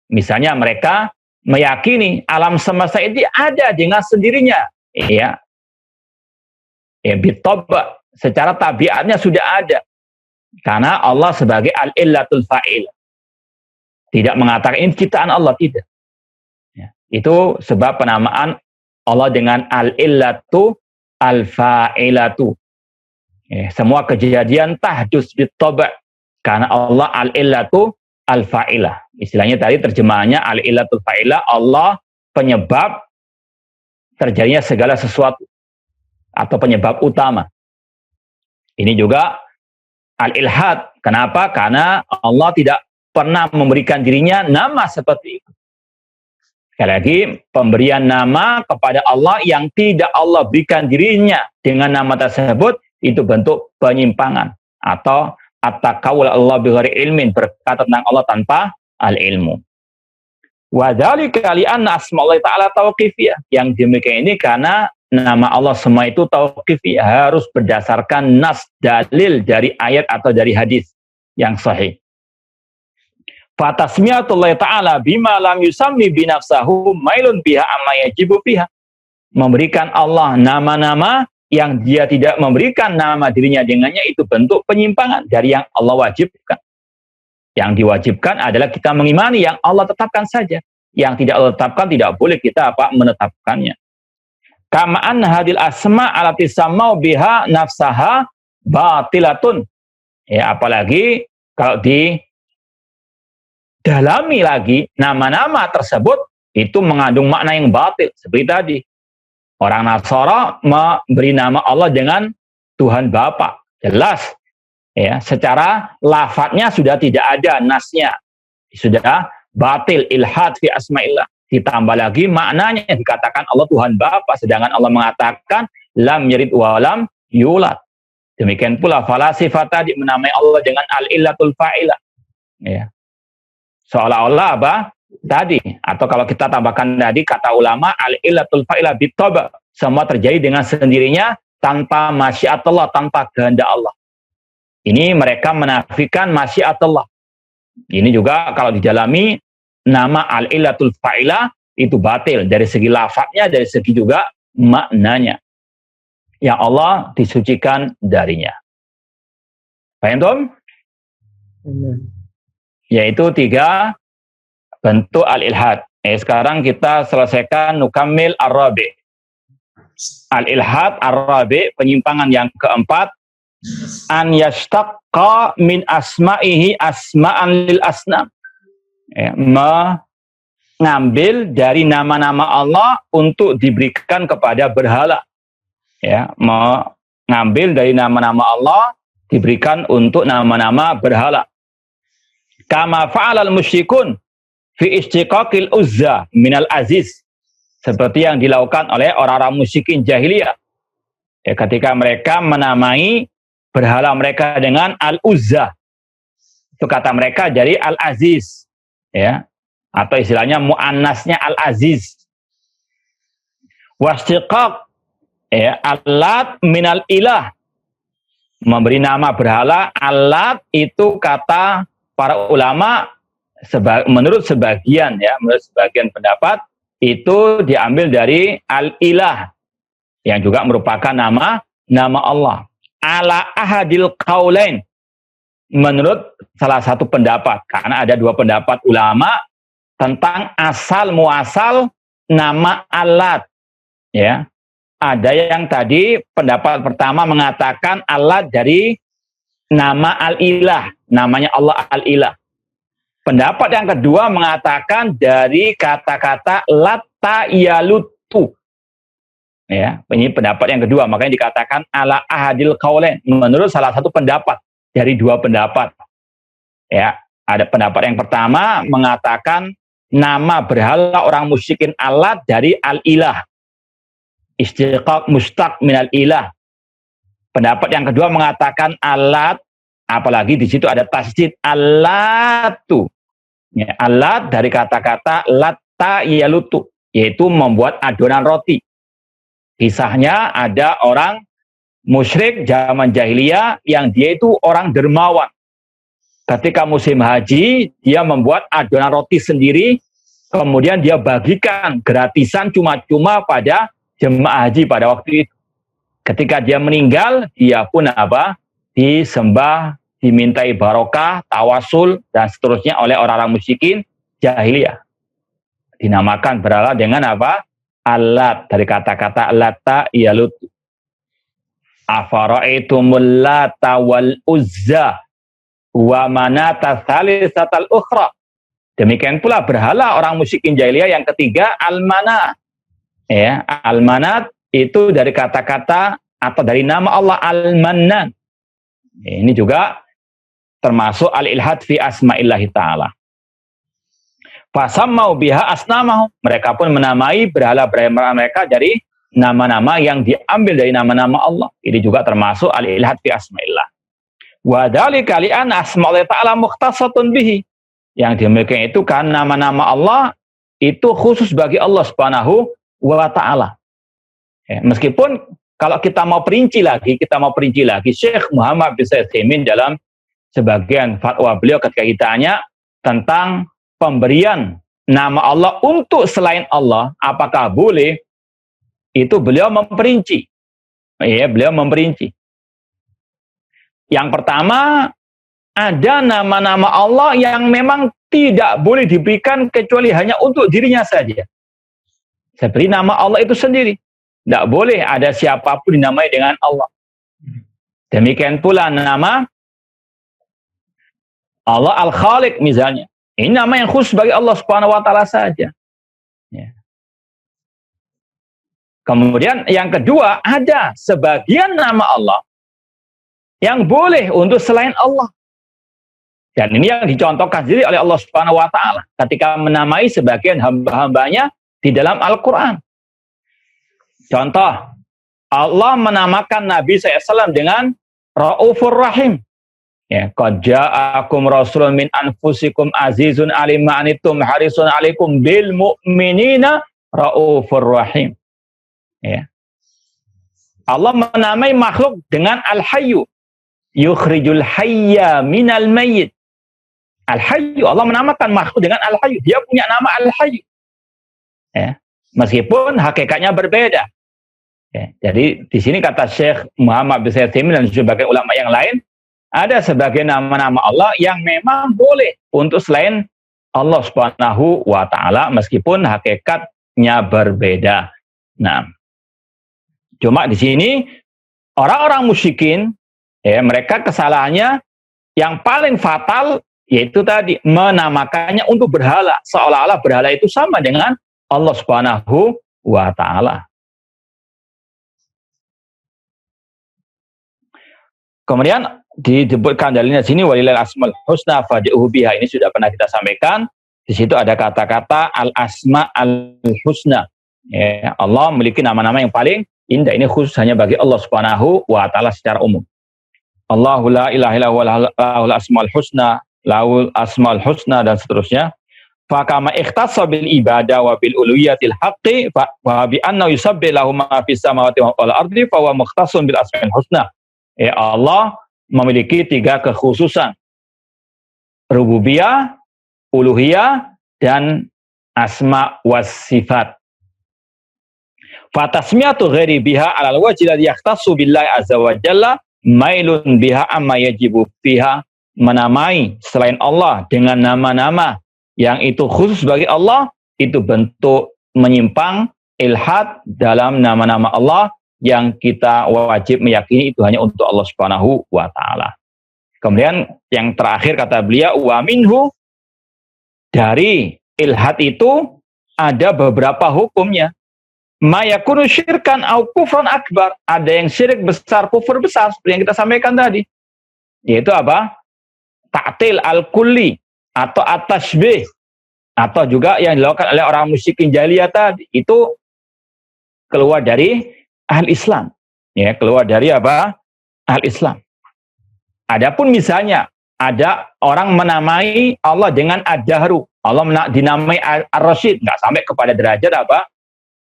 Misalnya mereka meyakini alam semesta ini ada dengan sendirinya. Ya, bit-taba' secara tabiatnya sudah ada. Karena Allah sebagai al-illatul fa'ilah. Tidak mengatakan ini ciptaan Allah, tidak. Ya, itu sebab penamaan Allah dengan al-illatu al-fa'ilatu. Ya, semua kejadian tahdus bit-taba', Karena Allah al-illatu al-fa'ilah. Istilahnya tadi terjemahannya al-illatul fa'ilah, Allah penyebab terjadinya segala sesuatu atau penyebab utama. Ini juga al-ilhad. Kenapa? Karena Allah tidak pernah memberikan dirinya nama seperti itu. Sekali lagi, pemberian nama kepada Allah yang tidak Allah berikan dirinya dengan nama tersebut, itu bentuk penyimpangan. Atau at-taqawul Allah bighairi ilmin, berkata tentang Allah tanpa al-ilmu. Wa dzalika li anna asma'ullahi ta'ala tauqifiyah. Yang demikian ini karena nama Allah semua itu tauqifiyah, harus berdasarkan nas, dalil dari ayat atau dari hadis yang sahih. Fatasmiyatullahi ta'ala bima lam yusammi binafsahu mailun biha amma yajibu biha. Memberikan Allah nama-nama yang dia tidak memberikan nama dirinya dengannya, itu bentuk penyimpangan dari yang Allah wajibkan. Yang diwajibkan adalah kita mengimani yang Allah tetapkan saja. Yang tidak Allah tetapkan tidak boleh kita menetapkannya. Kama anna hadil asma alati samau biha nafsaha batilatun. Ya, apalagi kalau didalami lagi, nama-nama tersebut itu mengandung makna yang batil. Seperti tadi, orang Nasara memberi nama Allah dengan Tuhan Bapa. Jelas, ya, secara lafadznya sudah tidak ada nasnya. Sudah batil, ilhad fi asma'illah. Ditambah lagi maknanya, dikatakan Allah Tuhan Bapa, sedangkan Allah mengatakan lam yalid wa lam yulad. Demikian pula falasifah tadi menamai Allah dengan al-illatul fa'ilah. Ya. Seolah-olah apa? Tadi, atau kalau kita tambahkan tadi kata ulama al-illatul fa'ilah bitaba, semua terjadi dengan sendirinya tanpa masyiatullah, tanpa kehendak Allah. Ini mereka menafikan masyiatullah. Ini juga kalau didalami, nama al-illatul fa'ilah itu batil dari segi lafadznya, dari segi juga maknanya yang Allah disucikan darinya. Paham, Tom? Yaitu 3 bentuk al-ilhad. Sekarang kita selesaikan nukamil ar-rabi. Al-ilhad ar-rabi, penyimpangan yang keempat, an yashtaqqa min asma'ihi asma'an lil asnam. Ya, mengambil dari nama-nama Allah untuk diberikan kepada berhala. Ya, mengambil dari nama-nama Allah diberikan untuk nama-nama berhala. Kama fa'alal musyrikun fi istiqaqil uzza minal aziz. Seperti yang dilakukan oleh orang-orang musyrikin jahiliyah. Ya, ketika mereka menamai berhala mereka dengan al-uzza. Itu kata mereka dari al-aziz. Ya, atau istilahnya muannasnya al-aziz. Wastiqaq, ya, alat minal ilah, memberi nama berhala. Alat itu kata para ulama menurut sebagian, ya, menurut sebagian pendapat itu diambil dari al-ilah yang juga merupakan nama Allah. Ala ahadil qaulain, menurut salah satu pendapat, karena ada 2 pendapat ulama tentang asal muasal nama alat. Ya, ada yang tadi pendapat pertama mengatakan alat dari nama al-ilah, namanya Allah al-ilah. Pendapat yang kedua mengatakan dari kata-kata latta yalutu. Ya, ini pendapat yang kedua, makanya dikatakan ala ahadil qaulain, menurut salah satu pendapat dari 2 pendapat. Ya, ada pendapat yang pertama mengatakan nama berhala orang musyrikin alat dari al-ilah. Istiqaq mustaq minal ilah. Pendapat yang kedua mengatakan alat, apalagi di situ ada tasdid alatu. Ya, alat dari kata-kata latta yalutu, yaitu membuat adonan roti. Kisahnya ada orang musyrik zaman jahiliyah yang dia itu orang dermawan. Ketika musim haji, dia membuat adonan roti sendiri, kemudian dia bagikan gratisan cuma-cuma pada jemaah haji pada waktu itu. Ketika dia meninggal, dia pun disembah, dimintai barokah, tawasul, dan seterusnya oleh orang-orang musyrikin jahiliyah. Dinamakan berhala dengan apa? Alat, dari kata-kata latta yalut. Afara'aitumul lata wal uzza. wa manata tsalisatal ukhra. Demikian pula berhala orang musyrikin jahiliyah yang ketiga al-manat. Ya, al-manat itu dari kata-kata atau dari nama Allah al-mannan. Ini juga termasuk al-ilhad fi asma'illahi ta'ala. Fasammau biha asnamahum. Mereka pun menamai berhala-berhala mereka dari nama-nama yang diambil dari nama-nama Allah. Ini juga termasuk al-ilhad fi asma'illah. Wa dzalika li'anna asma'ullahi ta'ala mukhtasatun bihi. Yang demikian itu kan nama-nama Allah itu khusus bagi Allah Subhanahu wa ta'ala. Ya, meskipun kalau kita mau perinci lagi, Syekh Muhammad bin Shalih Al-Utsaimin dalam sebagian fatwa beliau ketika ditanya tentang pemberian nama Allah untuk selain Allah, apakah boleh? Itu beliau memperinci. Ya, beliau memperinci. Yang pertama, ada nama-nama Allah yang memang tidak boleh diberikan kecuali hanya untuk dirinya saja. Seperti nama Allah itu sendiri. Tidak boleh ada siapapun dinamai dengan Allah. Demikian pula nama Allah Al-Khaliq misalnya. Ini nama yang khusus bagi Allah Subhanahu wa ta'ala saja. Ya. Kemudian yang kedua, ada sebagian nama Allah yang boleh untuk selain Allah. Dan ini yang dicontohkan sendiri oleh Allah Subhanahu wa ta'ala ketika menamai sebagian hamba-hambanya di dalam Al-Quran. Contoh, Allah menamakan Nabi SAW dengan Ra'ufur Rahim. Ya, qad ja'akum rasulun min anfusikum azizun alim ma'anitum harisun alaikum bil mu'minina Ra'ufur Rahim. Ya. Allah menamai makhluk dengan Al-Hayyu. Yukhrijul hayya minal mayyit. Al-Hayyu, Allah menamakan makhluk dengan Al-Hayyu. Dia punya nama Al-Hayyu. Ya. Meskipun hakikatnya berbeda. Ya. Jadi di sini kata Syekh Muhammad bin Shalih Al-Utsaimin dan sebagian ulama yang lain, ada sebagian nama-nama Allah yang memang boleh untuk selain Allah Subhanahu wa ta'ala meskipun hakikatnya berbeda. Nah, cuma di sini orang-orang musyrikin, ya, mereka kesalahannya yang paling fatal yaitu tadi menamakannya untuk berhala, seolah-olah berhala itu sama dengan Allah Subhanahu wa ta'ala. Kemudian disebutkan dalilnya sini walillahil asmaul husna fad'uhu biha. Ini sudah pernah kita sampaikan. Di situ ada kata-kata al-asma al-husna. Ya, Allah memiliki nama-nama yang paling indah. Ini khusus hanya bagi Allah Subhanahu wa ta'ala secara umum. Allahu la ilaha illa huwa lahul asmaul husna, lahul asmaul husna dan seterusnya. Fa kama ikhtassa bil ibadah wa bil uluhiyatil haqqi wa bi anna yusabbihu lahu ma fis samawati wal ardi fa huwa mukhtassun bil asmaul husna. Ya, Allah memiliki 3 kekhususan. Rububiyah, uluhiyah, dan asma was sifat. Fatasmiyatu ghairi biha alal wajhi alladhi yakhtassu billahi azza wa jalla mailun biha amma yajibu fiha. Menamai selain Allah dengan nama-nama yang itu khusus bagi Allah, itu bentuk menyimpang, ilhad dalam nama-nama Allah yang kita wajib meyakini itu hanya untuk Allah Subhanahu wa ta'ala. Kemudian yang terakhir kata beliau, wa minhu, dari ilhad itu ada beberapa hukumnya. Ma yakunu syirkan au kufran akbar. Ada yang syirik besar, kufur besar, seperti yang kita sampaikan tadi. Yaitu apa? Ta'til al-kulli atau at-tashbih, atau juga yang dilakukan oleh orang musyrikin jahiliyah tadi. Itu keluar dari Al-Islam, ya, keluar dari apa? Al-Islam. Adapun misalnya ada orang menamai Allah dengan Ad-Dahru, Allah dinamai Ar-Rasyid, nggak sampai kepada derajat apa?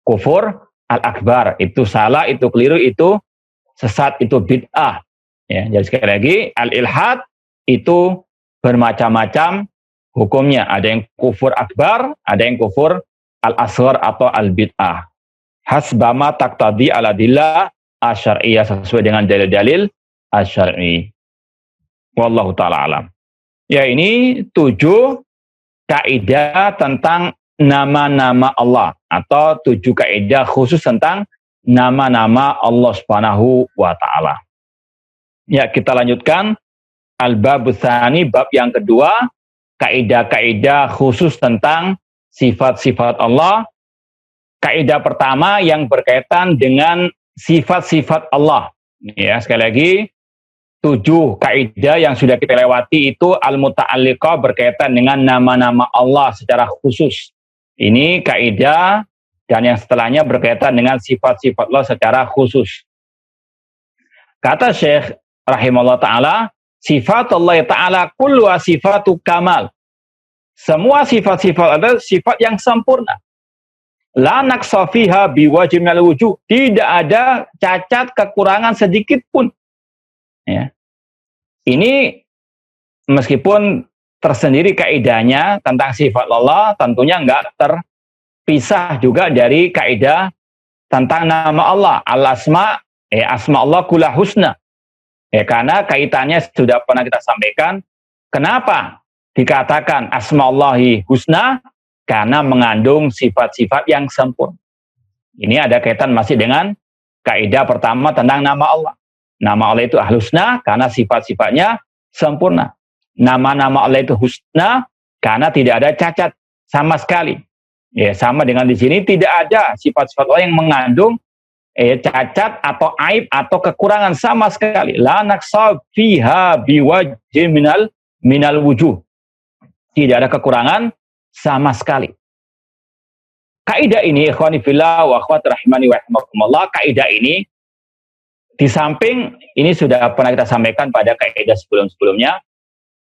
Kufur al-akbar. Itu salah, itu keliru, itu sesat, itu bid'ah. Ya, jadi sekali lagi al-ilhad itu bermacam-macam hukumnya. Ada yang kufur akbar, ada yang kufur al-asghar atau al-bid'ah. Hasbama taqtadi ala dillah asyariyah, sesuai dengan dalil-dalil asyari. Wallahu ta'ala alam. Ya, ini 7 kaidah tentang nama-nama Allah, atau 7 kaidah khusus tentang nama-nama Allah Subhanahu wa ta'ala. Ya, kita lanjutkan. Al-Bab Tsani, bab yang kedua, kaidah-kaidah khusus tentang sifat-sifat Allah. Kaidah pertama yang berkaitan dengan sifat-sifat Allah. Ya, sekali lagi, 7 kaidah yang sudah kita lewati itu al-muta'alliqah, berkaitan dengan nama-nama Allah secara khusus. Ini kaidah, dan yang setelahnya berkaitan dengan sifat-sifat Allah secara khusus. Kata Syekh rahimahullah ta'ala, sifat Allah ta'ala kulluha sifatu kamal. Semua sifat-sifat adalah sifat yang sempurna. La naqsa fiha biwajhin minal wujuh. Tidak ada cacat, kekurangan sedikit pun. Ya. Ini meskipun tersendiri kaidahnya tentang sifat Allah, tentunya enggak terpisah juga dari kaidah tentang nama Allah. Al-asma, asma Allah kullah husna. Karena kaitannya sudah pernah kita sampaikan. Kenapa dikatakan asma Allahi husna? Karena mengandung sifat-sifat yang sempurna. Ini ada kaitan masih dengan kaidah pertama tentang nama Allah. Nama Allah itu al-husna karena sifat-sifatnya sempurna. Nama-nama Allah itu husna karena tidak ada cacat sama sekali. Ya, sama dengan di sini tidak ada sifat-sifat Allah yang mengandung cacat atau aib atau kekurangan sama sekali. La naqsa fiha biwajhin minal wujuh. Tidak ada kekurangan sama sekali. Kaidah ini, ikhwani fillah wa akhwat rahimani wa rahimakumullah, kaidah ini di samping ini sudah pernah kita sampaikan pada kaidah sebelum-sebelumnya.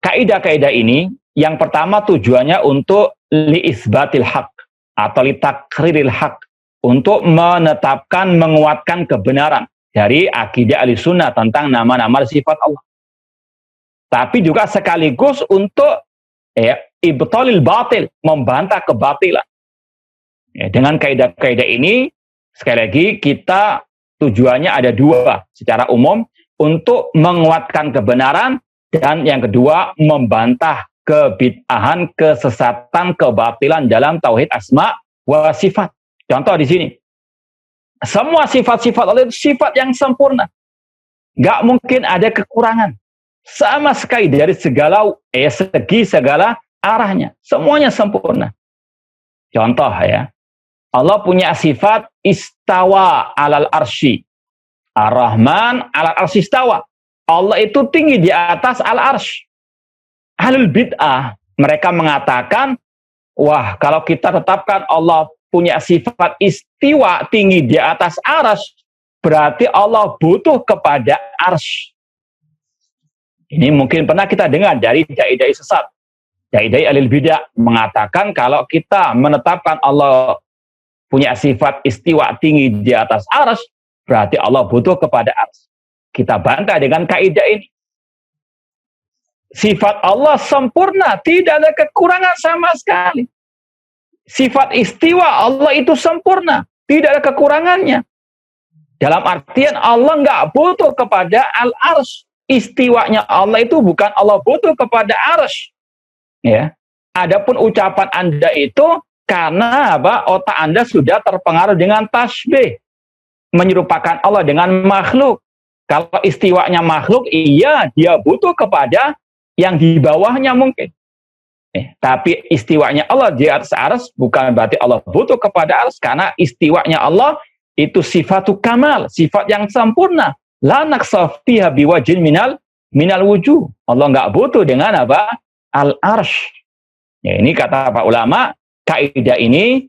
Kaidah-kaidah ini yang pertama tujuannya untuk liisbatil haq atau litakriril haq, untuk menetapkan, menguatkan kebenaran dari akidah Ahlussunnah tentang nama-nama sifat Allah. Tapi juga sekaligus untuk ibtalil batil, membantah kebatilan. Dengan kaidah-kaidah ini, sekali lagi kita tujuannya ada 2 secara umum, untuk menguatkan kebenaran, dan yang kedua membantah kebid'ahan, kesesatan, kebatilan dalam tauhid asma wa sifat. Contoh di sini, semua sifat-sifat Allah itu sifat yang sempurna, nggak mungkin ada kekurangan sama sekali dari segala segi, segala arahnya, semuanya sempurna. Contoh ya, Allah punya sifat istawa alal arsy. Ar-Rahman alal arsy istawa. Allah itu tinggi di atas al-arsy. Ahlul bid'ah, mereka mengatakan, wah, kalau kita tetapkan Allah punya sifat istiwa, tinggi di atas arsy, berarti Allah butuh kepada arsy. Ini mungkin pernah kita dengar dari dai-dai sesat. Dai-dai ahlul bid'ah mengatakan kalau kita menetapkan Allah punya sifat istiwa tinggi di atas arsy, berarti Allah butuh kepada arsy. Kita bantah dengan kaidah ini. Sifat Allah sempurna, tidak ada kekurangan sama sekali. Sifat istiwa Allah itu sempurna, tidak ada kekurangannya. Dalam artian Allah nggak butuh kepada al-arsy. Istiwanya Allah itu bukan Allah butuh kepada arsy. Ya. Adapun ucapan Anda itu karena otak Anda sudah terpengaruh dengan tasbih, menyerupakan Allah dengan makhluk. Kalau istiwanya makhluk, iya dia butuh kepada yang di bawahnya mungkin. Tapi istiwanya Allah di atas arsy bukan berarti Allah butuh kepada arsy, karena istiwanya Allah itu sifatu kamal, sifat yang sempurna. La naqsa fiha biwajhin minal wujuh. Allah nggak butuh dengan al-arsy. Ya, ini kata para ulama, kaidah ini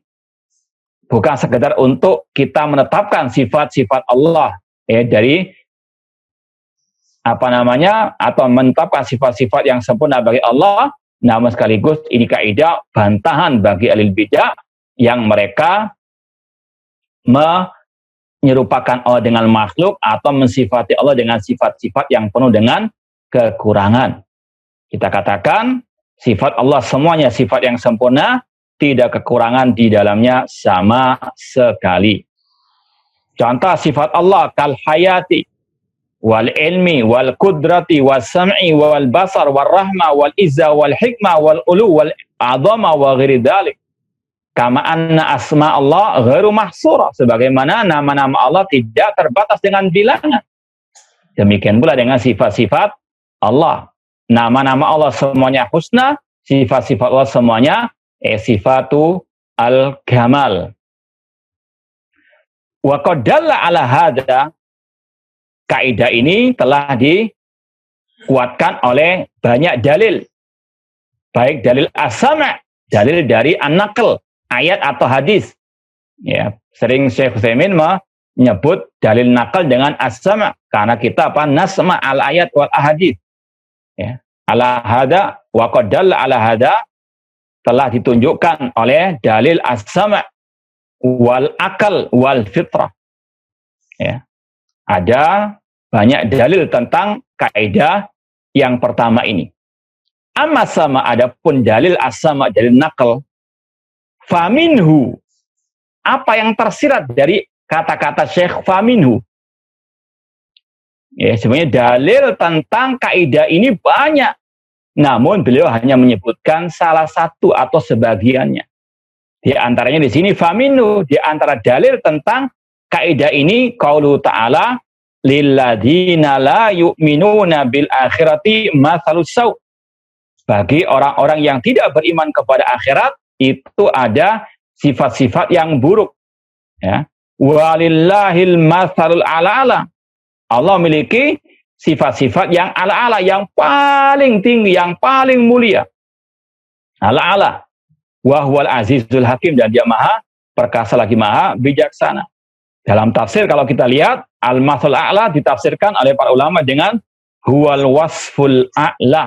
bukan sekedar untuk kita menetapkan sifat-sifat Allah dari atau menetapkan sifat-sifat yang sempurna bagi Allah, namun sekaligus ini kaidah bantahan bagi ahlul bidah yang mereka menyerupakan Allah dengan makhluk atau mensifati Allah dengan sifat-sifat yang penuh dengan kekurangan. Kita katakan sifat Allah semuanya sifat yang sempurna, tidak kekurangan di dalamnya sama sekali. Contoh sifat Allah kal hayati wal ilmi wal qudrati was sam'i wal basar wal rahma wal izza wal hikmah wal ulu wal azama wa ghairi dzalik. Kama anna asma Allah ghairu mahsura, sebagaimana nama-nama Allah tidak terbatas dengan bilangan. Demikian pula dengan sifat-sifat Allah. Nama-nama Allah semuanya husna, sifat-sifat Allah semuanya sifatu al-kamal. Wa qad dalla ala hadza, kaidah ini telah dikuatkan oleh banyak dalil. Baik dalil as-sama', dalil dari an-naql, ayat atau hadis. Ya, sering Syekh Utsaimin menyebut dalil naql dengan as-sama' karena kita nasma' al-ayat wal ahadits. Ya, ala hada wa qad dalla ala hada, telah ditunjukkan oleh dalil as-sama' wal akal wal fitrah. Ya. Ada banyak dalil tentang kaidah yang pertama ini. Amma sama, adapun dalil as-sama', dalil naql, faminhu, apa yang tersirat dari kata-kata Syekh faminhu. Ya, sebenarnya dalil tentang kaidah ini banyak. Namun beliau hanya menyebutkan salah satu atau sebagiannya. Di antaranya di sini faminhu, di antara dalil tentang kaidah ini qaulu ta'ala lilladzina la yu'minuna bil akhirati matsalus saw. Bagi orang-orang yang tidak beriman kepada akhirat itu ada sifat-sifat yang buruk. Ya. Walillahil matsalul a'la. Allah memiliki sifat-sifat yang ala-ala, yang paling tinggi, yang paling mulia. Ala-ala. Wa huwal azizul hakim, dan dia maha perkasa lagi maha bijaksana. Dalam tafsir kalau kita lihat al-matsul a'la ditafsirkan oleh para ulama dengan huwal wasful a'la.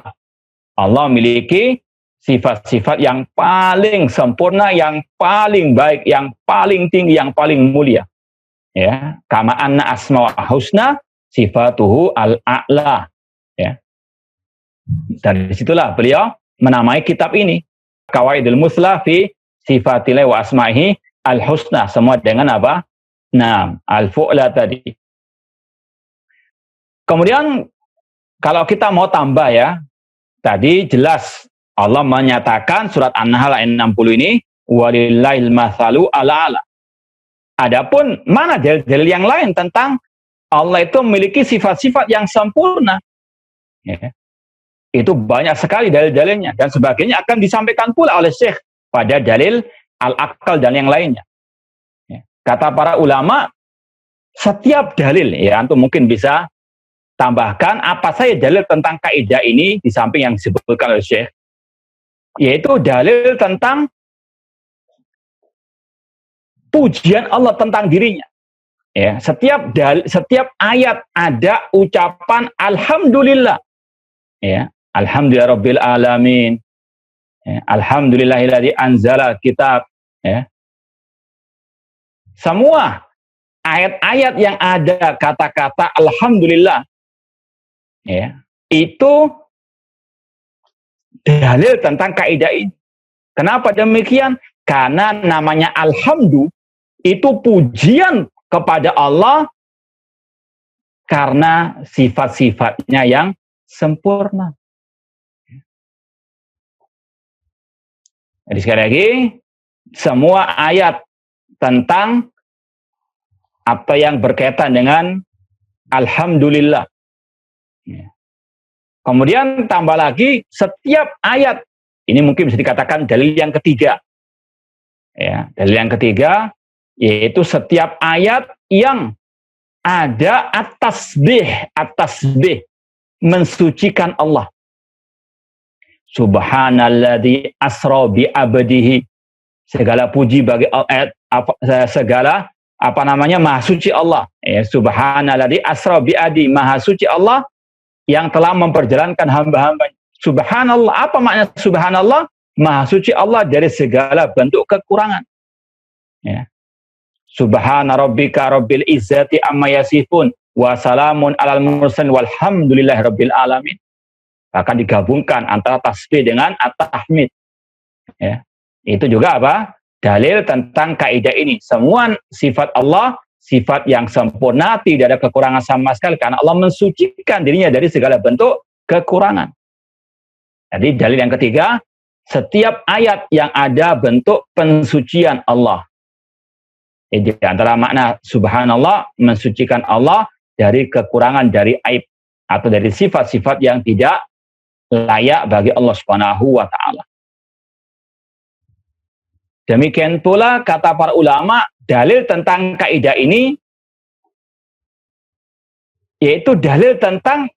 Allah memiliki sifat-sifat yang paling sempurna, yang paling baik, yang paling tinggi, yang paling mulia. Ya, kama anna asma wa husna sifatuhu al-a'la. Ya. Dari situlah beliau menamai kitab ini Qawaidul Muslah fi Sifatillah wa Asma'ihi al-Husna, semua dengan apa? Nah, al-fu'la tadi. Kemudian kalau kita mau tambah ya, tadi jelas Allah menyatakan surat An-Nahl ayat 60 ini walillahil matsalu ala-ala. Adapun mana dalil-dalil yang lain tentang Allah itu memiliki sifat-sifat yang sempurna. Ya. Itu banyak sekali dalil-dalilnya, dan sebagainya akan disampaikan pula oleh Syekh pada dalil al-aqal dan yang lainnya. Ya. Kata para ulama, setiap dalil, ya antum mungkin bisa tambahkan apa saja dalil tentang kaidah ini di samping yang disebutkan oleh Syekh, yaitu dalil tentang pujian Allah tentang dirinya. Ya, setiap ayat ada ucapan alhamdulillah. Ya, alhamdulillahirabbil alamin. Ya, alhamdulillahilladzi anzala kitab. Ya. Semua ayat-ayat yang ada kata-kata alhamdulillah, ya, itu dalil tentang kaidah ini. Kenapa demikian? Karena namanya alhamdu itu pujian kepada Allah karena sifat-sifatnya yang sempurna. Jadi sekali lagi, semua ayat tentang apa yang berkaitan dengan alhamdulillah. Kemudian tambah lagi, setiap ayat, ini mungkin bisa dikatakan dalil yang ketiga. Ya, dalil yang ketiga, yaitu setiap ayat yang ada at-tasbih, mensucikan Allah. Subhanalladzi asra bi abdihi. Segala puji bagi segala maha suci Allah. Ya, subhanalladzi asra bi abdi, maha suci Allah yang telah memperjalankan hamba-hambanya. Subhanallah, apa makna subhanallah? Maha suci Allah dari segala bentuk kekurangan. Ya. Subhana rabbika rabbil izzati amma yasifun wa salamun alal mursalin walhamdulillahi rabbil alamin. Akan digabungkan antara tasbih dengan at-tahmid. Ya. Itu juga apa? Dalil tentang kaidah ini. Semua sifat Allah, sifat yang sempurna, tidak ada kekurangan sama sekali karena Allah mensucikan dirinya dari segala bentuk kekurangan. Jadi dalil yang ketiga, setiap ayat yang ada bentuk pensucian Allah. Di antara makna subhanallah, mensucikan Allah dari kekurangan, dari aib, atau dari sifat-sifat yang tidak layak bagi Allah Subhanahu wa taala. Demikian pula kata para ulama, dalil tentang kaidah ini yaitu dalil tentang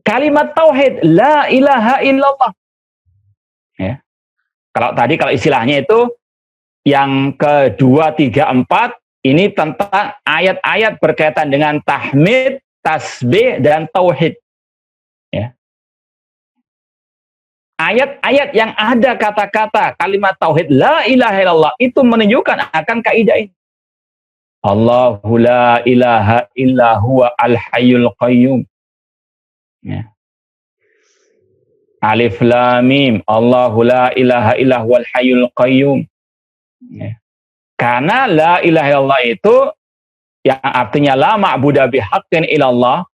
kalimat tauhid la ilaha illallah. Ya. Kalau istilahnya itu yang kedua, tiga, empat ini tentang ayat-ayat berkaitan dengan tahmid, tasbih dan tauhid. Ya. Ayat-ayat yang ada kata-kata kalimat tauhid la ilaha illallah itu menunjukkan akan kaidah ini. Allahu la ilaha illa huwa al-hayyul qayyum. Ya. Alif lam mim, Allahu la ilaha illa huwal hayyul qayyum. Ya. Karena la ilaha illallah itu yang artinya la ma'budu bihaqqin illallah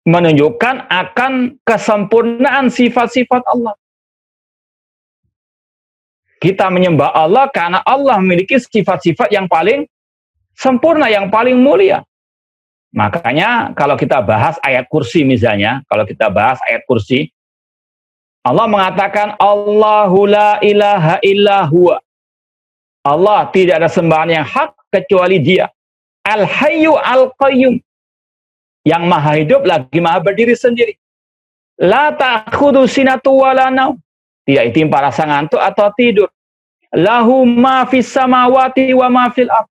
menunjukkan akan kesempurnaan sifat-sifat Allah. Kita menyembah Allah karena Allah memiliki sifat-sifat yang paling sempurna, yang paling mulia. Makanya kalau kita bahas ayat kursi misalnya, Allah mengatakan Allahu la ilaha illa huwa. Allah tidak ada sembahan yang hak kecuali Dia. Al-Hayyu Al-Qayyum. Yang maha hidup lagi maha berdiri sendiri. La ta'khudhu sinatu wa la naum. Tidak ditimpa rasa ngantuk atau tidur. Lahu ma fis samawati wa ma fil ardh.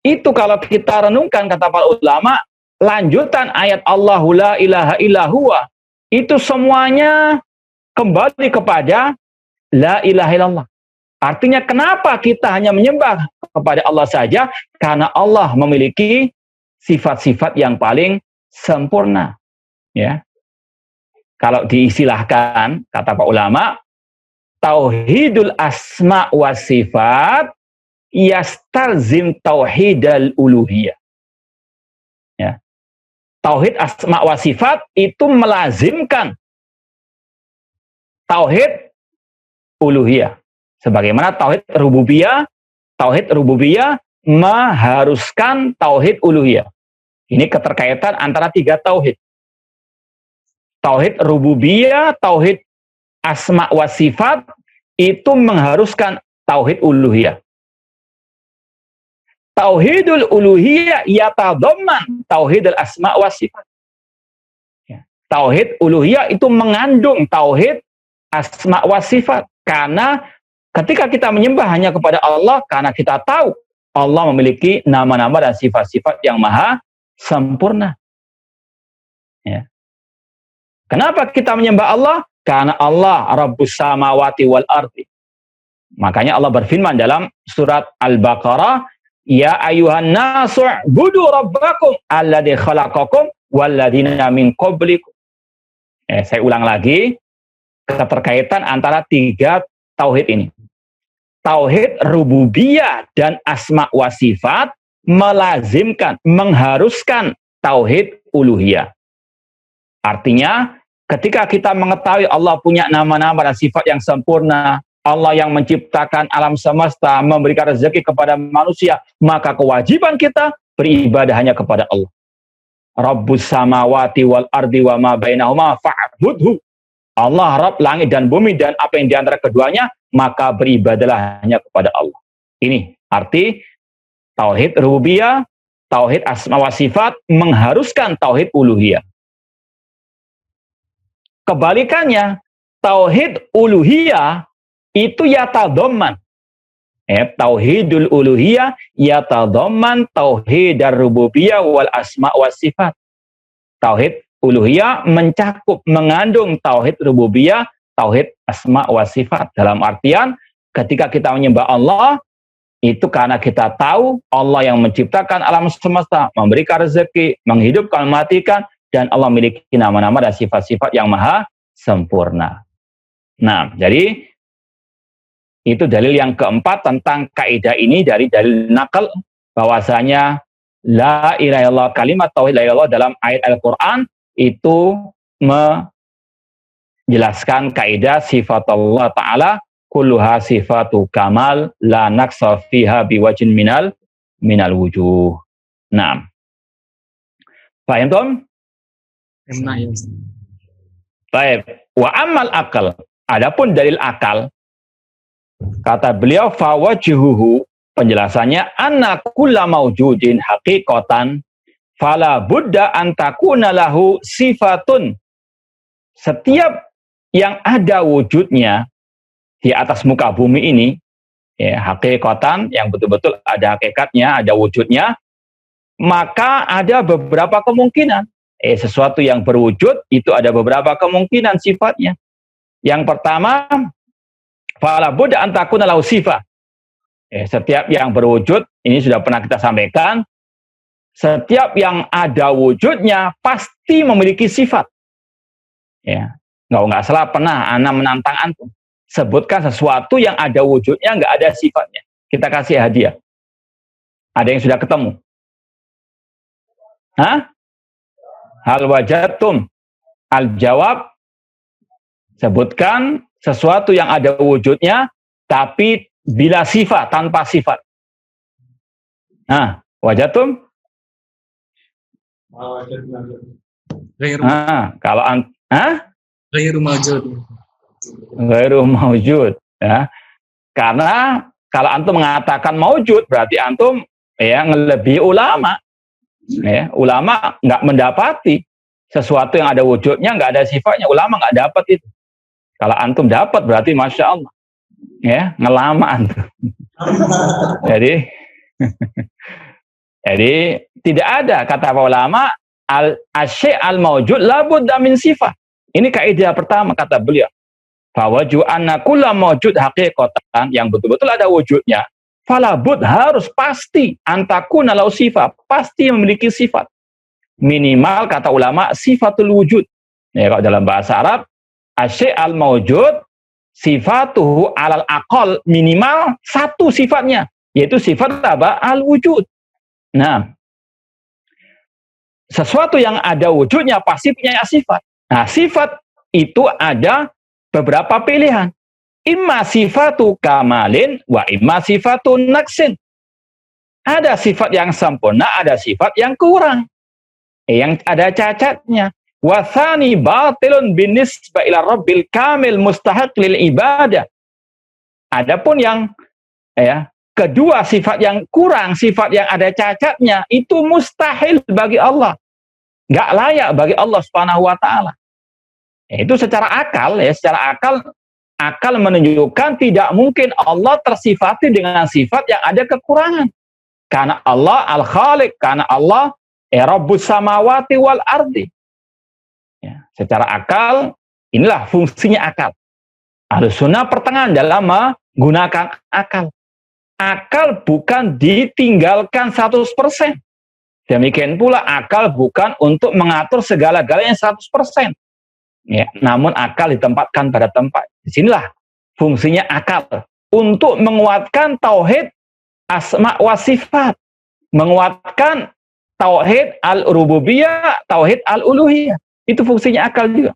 Itu kalau kita renungkan kata para ulama, lanjutan ayat Allahu la ilaha illa huwa, itu semuanya kembali kepada la ilaha illallah. Artinya kenapa kita hanya menyembah kepada Allah saja? Karena Allah memiliki sifat-sifat yang paling sempurna. Ya. Kalau diistilahkan, kata Pak ulama, tauhidul asma wa sifat yastalzim tauhidal uluhiyah. Ya. Tauhid asma wa sifat itu melazimkan tauhid uluhiyah. Sebagaimana tauhid rububiyah mengharuskan tauhid uluhiyah. Ini keterkaitan antara tiga tauhid. Tauhid rububiyah, tauhid asma wa sifat itu mengharuskan tauhid uluhiyah. Tauhidul uluhiyah yatadamman tauhidul asma wa sifat. Ya. Tauhid uluhiyah itu mengandung tauhid asma wa sifat. Karena ketika kita menyembah hanya kepada Allah, karena kita tahu Allah memiliki nama-nama dan sifat-sifat yang maha sempurna. Ya. Kenapa kita menyembah Allah? Karena Allah Rabbus samawati wal ardi. Makanya Allah berfirman dalam surat Al-Baqarah, ya ayuhan nasu budu rabbakum alladzi khalaqakum walladzina min qablikum. Saya ulang lagi, keterkaitan antara tiga tauhid ini. Tauhid rububiyah dan asma wa sifat melazimkan, mengharuskan tauhid uluhiyah. Artinya, ketika kita mengetahui Allah punya nama-nama dan sifat yang sempurna, Allah yang menciptakan alam semesta, memberikan rezeki kepada manusia, maka kewajiban kita beribadah hanya kepada Allah. Rabbus samawati wal ardi wa ma bainahuma fa'budhu. Allah Rabb langit dan bumi dan apa yang di antara keduanya, maka beribadahlah hanya kepada Allah. Ini arti tauhid rububiyah, tauhid asma wa sifat mengharuskan tauhid uluhiyah. Kebalikannya, tauhid uluhiyah itu yatadamman. Tauhidul uluhiyah yatadamman tauhid rububiyah wal asma wa sifat. Tauhid uluhiyah mencakup, mengandung tauhid rububiyah, tauhid asma wa sifat. Dalam artian, ketika kita menyembah Allah, itu karena kita tahu Allah yang menciptakan alam semesta, memberikan rezeki, menghidupkan, mematikan, dan Allah memiliki nama-nama dan sifat-sifat yang maha sempurna. Nah, jadi itu dalil yang keempat tentang kaidah ini dari dalil nakal, bahwasanya la ilaha illallah, kalimat tauhid la ilaha illallah dalam ayat Al-Quran itu menjelaskan kaidah sifat Allah Ta'ala kulluha sifatu kamal la naqsa fiha biwajin minal wujuh. Nah, paham Tom? Baik, wa amal akal. Adapun dalil akal, kata beliau fawajhuhu, penjelasannya anna kulla maujudin haqiqatan fala budda an takuna lahu sifatun. Setiap yang ada wujudnya di atas muka bumi ini, ya, haqiqatan, yang betul-betul ada hakikatnya, ada wujudnya, maka ada beberapa kemungkinan. Sesuatu yang berwujud itu ada beberapa kemungkinan sifatnya. Yang pertama, fala budda an takuna lahu sifat. Setiap yang berwujud, ini sudah pernah kita sampaikan, setiap yang ada wujudnya pasti memiliki sifat. Ya, nggak salah pernah ana menantang antum. Sebutkan sesuatu yang ada wujudnya, nggak ada sifatnya. Kita kasih hadiah. Ada yang sudah ketemu? Hah? Hal wajadtum? Al-jawab, sebutkan sesuatu yang ada wujudnya, tapi bila sifat, tanpa sifat. Nah, wajadtum? Kalau Ghairu mawjud. Ghairu mawjud. Ya. Karena kalau antum mengatakan mawjud, berarti antum ya ngelebihi ulama. Ya, ulama nggak mendapati sesuatu yang ada wujudnya, nggak ada sifatnya. Ulama nggak dapat itu. Kalau antum dapat, berarti masya Allah. Ya, ngelama antum. Jadi tidak ada kata para ulama al-asy' al-mawjud la budda min sifat. Ini kaidah pertama kata beliau. Fawaju anna kulla mawjud haqiqatan, yang betul-betul ada wujudnya, fala bud, harus pasti antakuna lau sifat, pasti memiliki sifat. Minimal kata ulama sifatul wujud. Ya, kalau dalam bahasa Arab asy' al-mawjud sifatuhu alal aqal, minimal satu sifatnya, yaitu sifat apa? Al-wujud. Nah, sesuatu yang ada wujudnya pasti punya sifat. Nah, sifat itu ada beberapa pilihan. Imma sifatu kamalin wa imma sifatu naqsin. Ada sifat yang sempurna, ada sifat yang kurang, yang ada cacatnya. Wa tsani batilun binisbah ila rabbil kamil mustahaq lil ibadah. Adapun yang kedua, sifat yang kurang, sifat yang ada cacatnya, itu mustahil bagi Allah. Nggak layak bagi Allah Subhanahu wa ta'ala. Itu secara akal, ya, secara akal menunjukkan tidak mungkin Allah tersifati dengan sifat yang ada kekurangan. Karena Allah Al-Khaliq, karena Allah Rabbus samawati wal ardi. Ya, secara akal, inilah fungsinya akal. Ahlussunnah pertengahan dalam menggunakan akal. Akal bukan ditinggalkan 100%. Demikian pula akal bukan untuk mengatur segala-galanya 100%. Ya, namun akal ditempatkan pada tempat. Disinilah fungsinya akal. Untuk menguatkan tauhid asma wa sifat. Menguatkan tauhid al-rububiyah, tauhid al-uluhiyah. Itu fungsinya akal juga.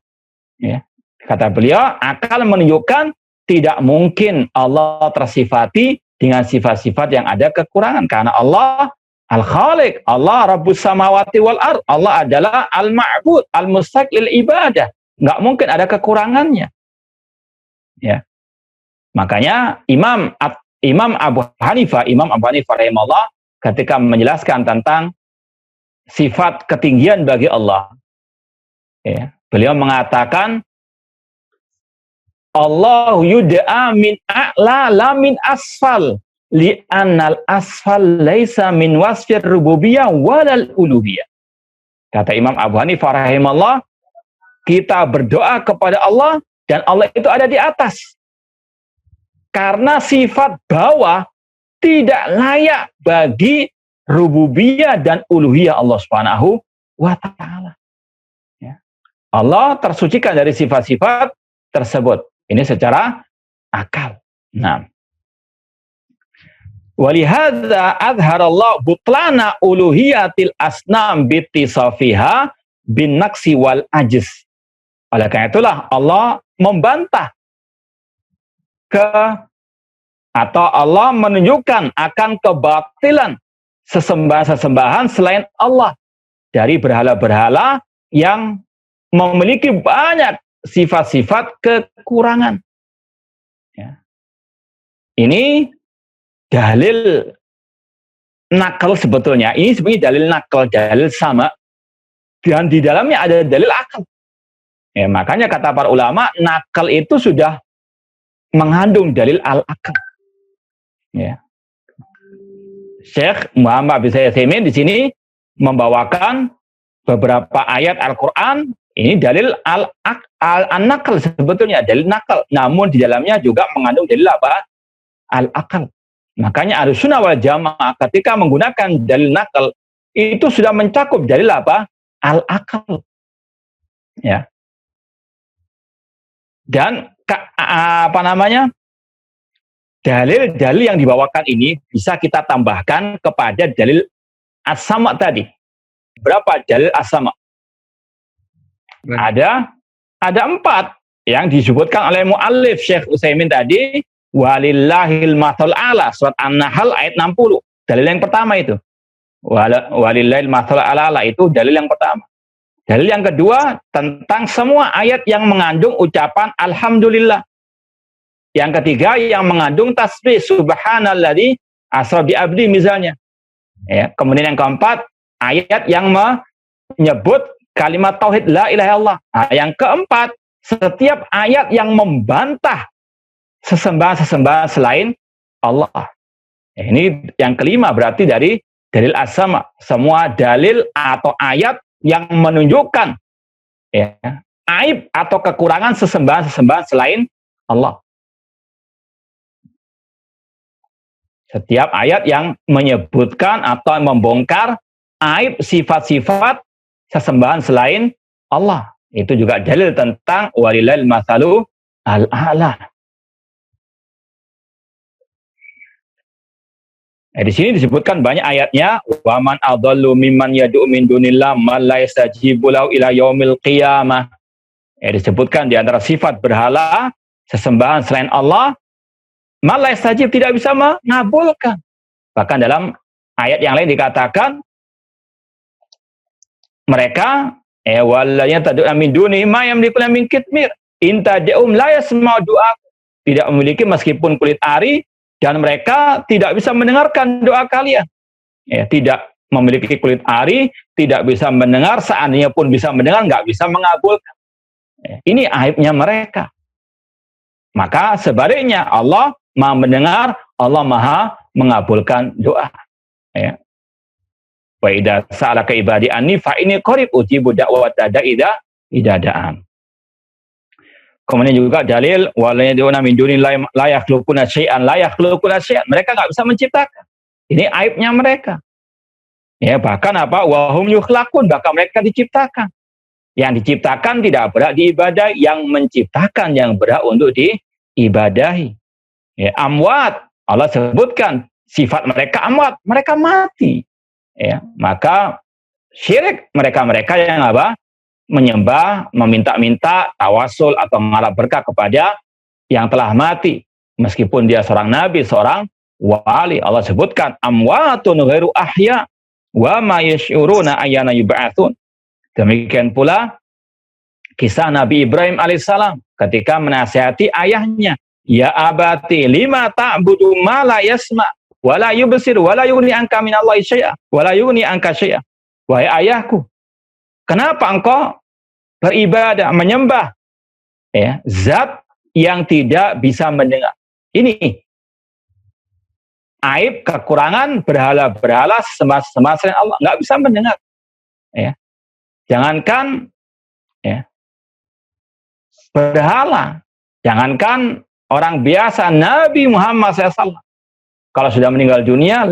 Ya. Kata beliau, akal menunjukkan tidak mungkin Allah tersifati dengan sifat-sifat yang ada kekurangan. Karena Allah Al-Khaliq, Allah Rabbus samawati wal ard. Allah adalah al-ma'bud, al-mustaq lil ibadah. Nggak mungkin ada kekurangannya. Ya. Makanya Imam Abu Hanifah rahimahullah ketika menjelaskan tentang sifat ketinggian bagi Allah, ya, beliau mengatakan Allah yud'a min a'la la min asfal li'annal asfal laisa min wasfir rububiyah walal uluhiyah. Kata Imam Abu Hanifah rahimahullah, kita berdoa kepada Allah dan Allah itu ada di atas. Karena sifat bawah tidak layak bagi rububiyah dan uluhiyah Allah Subhanahu wa ta'ala. Ya. Allah tersucikan dari sifat-sifat tersebut. Ini secara akal. Nah. Walihadza azharallahu butlana uluhiyatil asnam bittisafiha bin naqsi wal ajiz. Oleh karena itulah Allah membantah atau Allah menunjukkan akan kebatilan sesembahan-sesembahan selain Allah dari berhala-berhala yang memiliki banyak sifat-sifat kekurangan. Ya. Ini dalil nakal sebetulnya. Ini sebenarnya dalil nakal, dalil sama. Dan di dalamnya ada dalil akal. Ya, makanya kata para ulama, nakal itu sudah mengandung dalil al-akal. Ya. Syekh Muhammad bin Shalih Al-Utsaimin di sini membawakan beberapa ayat Al-Quran. Ini dalil al-nakal sebetulnya, dalil nakal. Namun di dalamnya juga mengandung dalil apa? Al-akal. Makanya Ahlussunnah wal Jamaah ketika menggunakan dalil nakal itu sudah mencakup dalil apa? Al-akal. Ya. Dan apa namanya? Dalil-dalil yang dibawakan ini bisa kita tambahkan kepada dalil as-sama tadi. Berapa dalil as-sama? Ada 4 yang disebutkan oleh muallif Syekh Utsaimin tadi, walillahil mathal a'la, surat An-Nahl ayat 60. Dalil yang pertama itu. Walillahil mathal a'la itu dalil yang pertama. Dalil yang kedua tentang semua ayat yang mengandung ucapan alhamdulillah. Yang ketiga yang mengandung tasbih subhanalladzi asra bi abdi misalnya. Ya, kemudian yang keempat ayat yang menyebut kalimat tauhid la ilaha illallah. Nah, yang keempat, setiap ayat yang membantah sesembahan-sesembahan selain Allah. Ini yang kelima berarti dari dalil as-sama. Semua dalil atau ayat yang menunjukkan ya, aib atau kekurangan sesembahan-sesembahan selain Allah. Setiap ayat yang menyebutkan atau membongkar aib sifat-sifat sesembahan selain Allah. Itu juga dalil tentang walillahil mathalu al-a'la. Di sini disebutkan banyak ayatnya. Wa man adallu mimman yad'u min dunillah man la yastajibu lahu ila yaumil qiyamah. Disebutkan di antara sifat berhala sesembahan selain Allah, man la yastajib, tidak bisa mengabulkan. Bahkan dalam ayat yang lain dikatakan mereka walladzina tad'una min duni ma yamliku min kitmir in tad'um la yasma'u du'a, tidak memiliki meskipun kulit ari dan mereka tidak bisa mendengarkan doa kalian. Ya, tidak memiliki kulit ari, tidak bisa mendengar, seandainya pun bisa mendengar nggak bisa mengabulkan. Ya, ini aibnya mereka. Maka sebaliknya Allah Maha mendengar, Allah Maha mengabulkan doa. Ya. Wa idza sa'alaka ibadi anni fa inni qarib ujibu da'wata da'i idza da'an. Kemudian juga dalil waladuna min dunillahi la yakhluquna syai'an la yakhluquna syai'an. Mereka enggak bisa menciptakan. Ini aibnya mereka. Ya, bahkan apa? Wa hum yukhlaqun, bahkan mereka diciptakan. Yang diciptakan tidak berhak diibadahi, yang menciptakan yang berhak untuk diibadahi. Ya, amwat, Allah sebutkan sifat mereka amwat, mereka mati. Ya, maka syirik mereka-mereka yang apa? Menyembah, meminta-minta, tawasul atau mengharap berkah kepada yang telah mati. Meskipun dia seorang nabi, seorang wali. Allah sebutkan amwatun ghairu ahya wa ma yash'uruna ayyana yub'atsun. Demikian pula kisah Nabi Ibrahim alaihissalam ketika menasihati ayahnya, ya abati lima ta'budu ma la yasma wala yubsir wala yughni anka minallahi syai'a wala yughni anka syai'a. Wahai ayahku, kenapa engkau beribadah, menyembah ya, zat yang tidak bisa mendengar? Ini aib, kekurangan berhala-berhala sembah-sembah selain Allah, nggak bisa mendengar. Ya. Jangankan ya, berhala, jangankan orang biasa, Nabi Muhammad SAW kalau sudah meninggal dunia,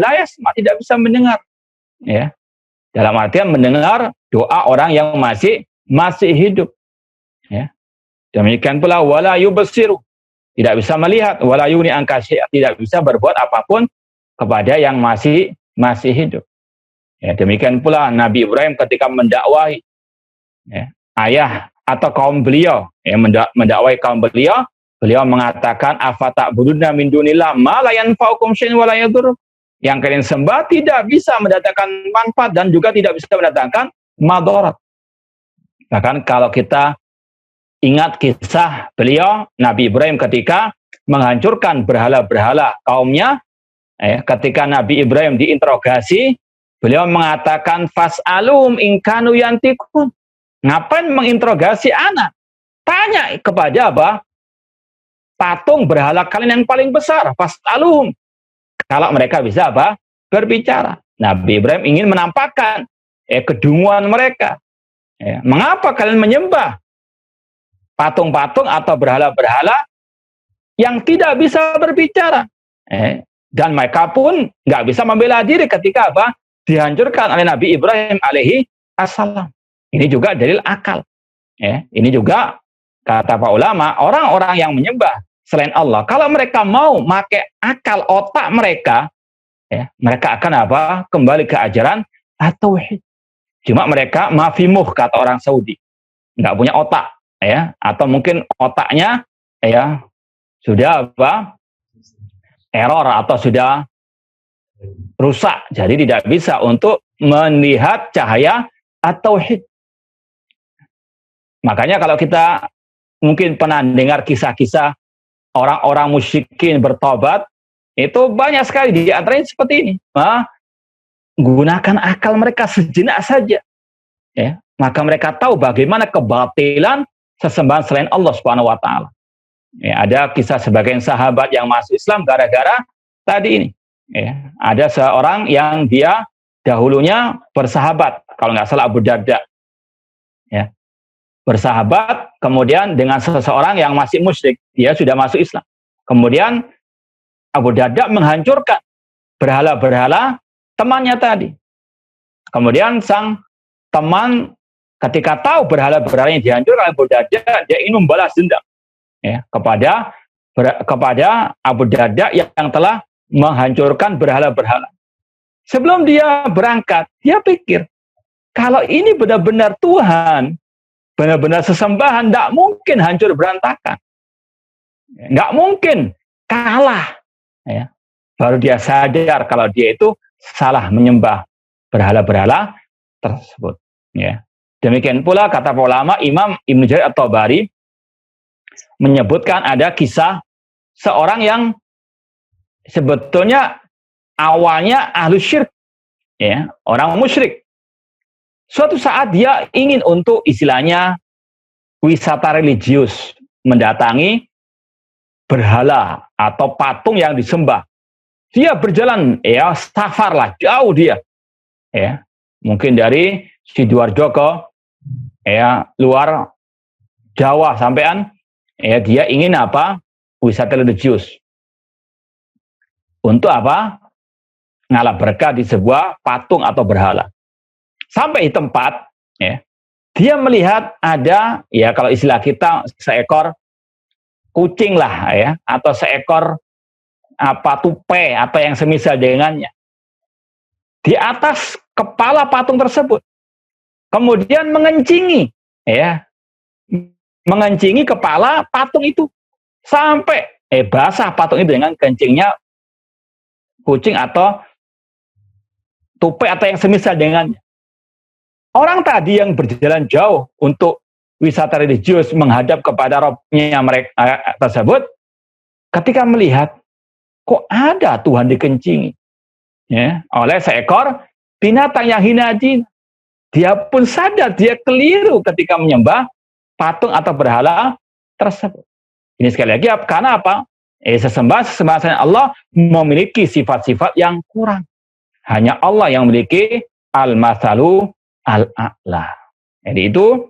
tidak bisa mendengar. Ya. Dalam artian mendengar doa orang yang masih hidup. Ya. Demikian pula wala yubsiru, tidak bisa melihat, wala yughni anka syai'a, tidak bisa berbuat apapun kepada yang masih hidup. Ya, demikian pula Nabi Ibrahim ketika mendakwahi ya, ayah atau kaum beliau, ya, mendakwahi kaum beliau mengatakan afata'buduna min dunillah ma la yanfa'ukum syai'un wa la yadhurrukum. Yang kalian sembah tidak bisa mendatangkan manfaat dan juga tidak bisa mendatangkan madarat. Bahkan kalau kita ingat kisah beliau, Nabi Ibrahim ketika menghancurkan berhala-berhala kaumnya, ketika Nabi Ibrahim diinterogasi, beliau mengatakan, fas'alum ingkanu yantikun. Ngapain menginterogasi anak? Tanya kepada apa? Patung berhala kalian yang paling besar, fas'alum. Kalau mereka bisa apa? Berbicara. Nabi Ibrahim ingin menampakkan kedunguan mereka. Mengapa kalian menyembah patung-patung atau berhala-berhala yang tidak bisa berbicara? Dan mereka pun nggak bisa membela diri ketika apa? Dihancurkan oleh Nabi Ibrahim alaihi assalam. Ini juga dalil akal. Ini juga kata para ulama, orang-orang yang menyembah selain Allah, kalau mereka mau pakai akal otak mereka, mereka akan apa? Kembali ke ajaran at-tauhid. Cuma mereka mafimuh, kata orang Saudi, nggak punya otak, atau mungkin otaknya sudah apa? Error atau sudah rusak, jadi tidak bisa untuk melihat cahaya at-tauhid. Makanya kalau kita mungkin pernah dengar kisah-kisah orang-orang musyrikin bertobat, itu banyak sekali di antaranya seperti ini. Gunakan akal mereka sejenak saja, maka mereka tahu bagaimana kebatilan sesembahan selain Allah Subhanahu wa taala. Ada kisah sebagian sahabat yang masuk Islam gara-gara tadi ini. Ada seorang yang dia dahulunya bersahabat, kalau nggak salah Abu Darda. Bersahabat, kemudian dengan seseorang yang masih musyrik, dia sudah masuk Islam. Kemudian Abu Darda menghancurkan berhala-berhala temannya tadi. Kemudian sang teman ketika tahu berhala-berhala yang dihancurkan oleh Abu Darda, dia ingin membalas dendam kepada Abu Darda yang telah menghancurkan berhala-berhala. Sebelum dia berangkat, dia pikir, kalau ini benar-benar Tuhan, benar-benar sesembahan, tidak mungkin hancur berantakan, nggak mungkin kalah. Baru dia sadar kalau dia itu salah menyembah berhala-berhala tersebut. Demikian pula kata ulama Imam Ibnu Jarir At-Tabari menyebutkan ada kisah seorang yang sebetulnya awalnya ahlu syirk, orang musyrik. Suatu saat dia ingin untuk istilahnya wisata religius, mendatangi berhala atau patung yang disembah. Dia berjalan, safar lah, jauh dia. Mungkin dari Sidoarjo ke luar Jawa sampean, dia ingin apa? Wisata religius. Untuk apa? Ngalap berkah di sebuah patung atau berhala. Sampai di tempat, dia melihat ada, kalau istilah kita seekor kucing lah, atau seekor tupai atau yang semisal dengannya di atas kepala patung tersebut. Kemudian mengencingi kepala patung itu sampai basah patung itu dengan kencingnya kucing atau tupai atau yang semisal dengannya. Orang tadi yang berjalan jauh untuk wisata religius menghadap kepada Robnya mereka tersebut, ketika melihat kok ada Tuhan dikencingi oleh seekor binatang yang hina jin, dia pun sadar dia keliru ketika menyembah patung atau berhala tersebut. Ini sekali lagi karena apa? Sesembahan selain Allah memiliki sifat-sifat yang kurang. Hanya Allah yang memiliki al-masalu al-a'la. Jadi itu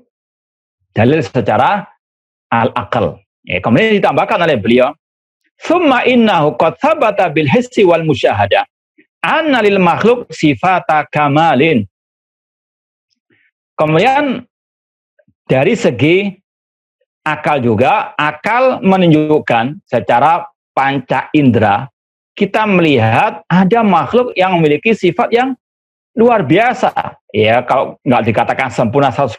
dalil secara al-aqal. Kemudian ditambahkan oleh beliau, summa innahu qad thabata bil hissi wal musyahada anna lil makhluk sifata kamalin. Kemudian dari segi akal juga, akal menunjukkan secara panca indera, kita melihat ada makhluk yang memiliki sifat yang luar biasa. Kalau nggak dikatakan sempurna 100%,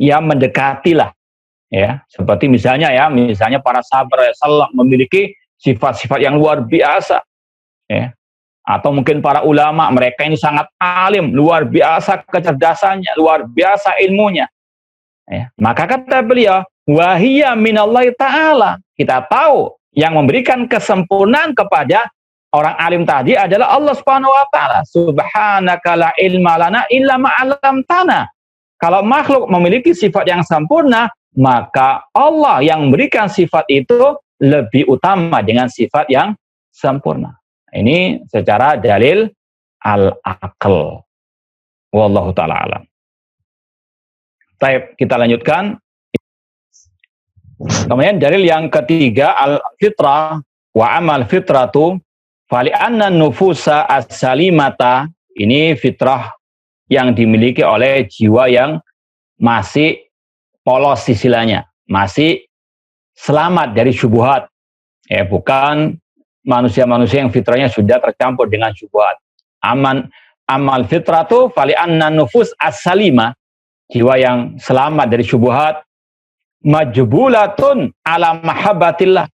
mendekatilah. Seperti misalnya para sahabat Rasulullah memiliki sifat-sifat yang luar biasa. Atau mungkin para ulama, mereka ini sangat alim, luar biasa kecerdasannya, luar biasa ilmunya. Ya. Maka kata beliau, wahiyya minallahi ta'ala. Kita tahu yang memberikan kesempurnaan kepada orang alim tadi adalah Allah Subhanahu wa taala. Subhanaka la ilma lana illa ma 'allamtana. Kalau makhluk memiliki sifat yang sempurna, maka Allah yang memberikan sifat itu lebih utama dengan sifat yang sempurna. Ini secara dalil al-aql. Wallahu ta'ala alam. Baik, kita lanjutkan. Kemudian dalil yang ketiga, al-fitrah wa amal fitratu fali anna nufusa as-salimata. Ini fitrah yang dimiliki oleh jiwa yang masih polos istilahnya, masih selamat dari syubhat. Bukan manusia-manusia yang fitrahnya sudah tercampur dengan syubhat. Amal fitratu fali anna nufus as-salima, jiwa yang selamat dari syubhat, majbulatun ala mahabbatillah.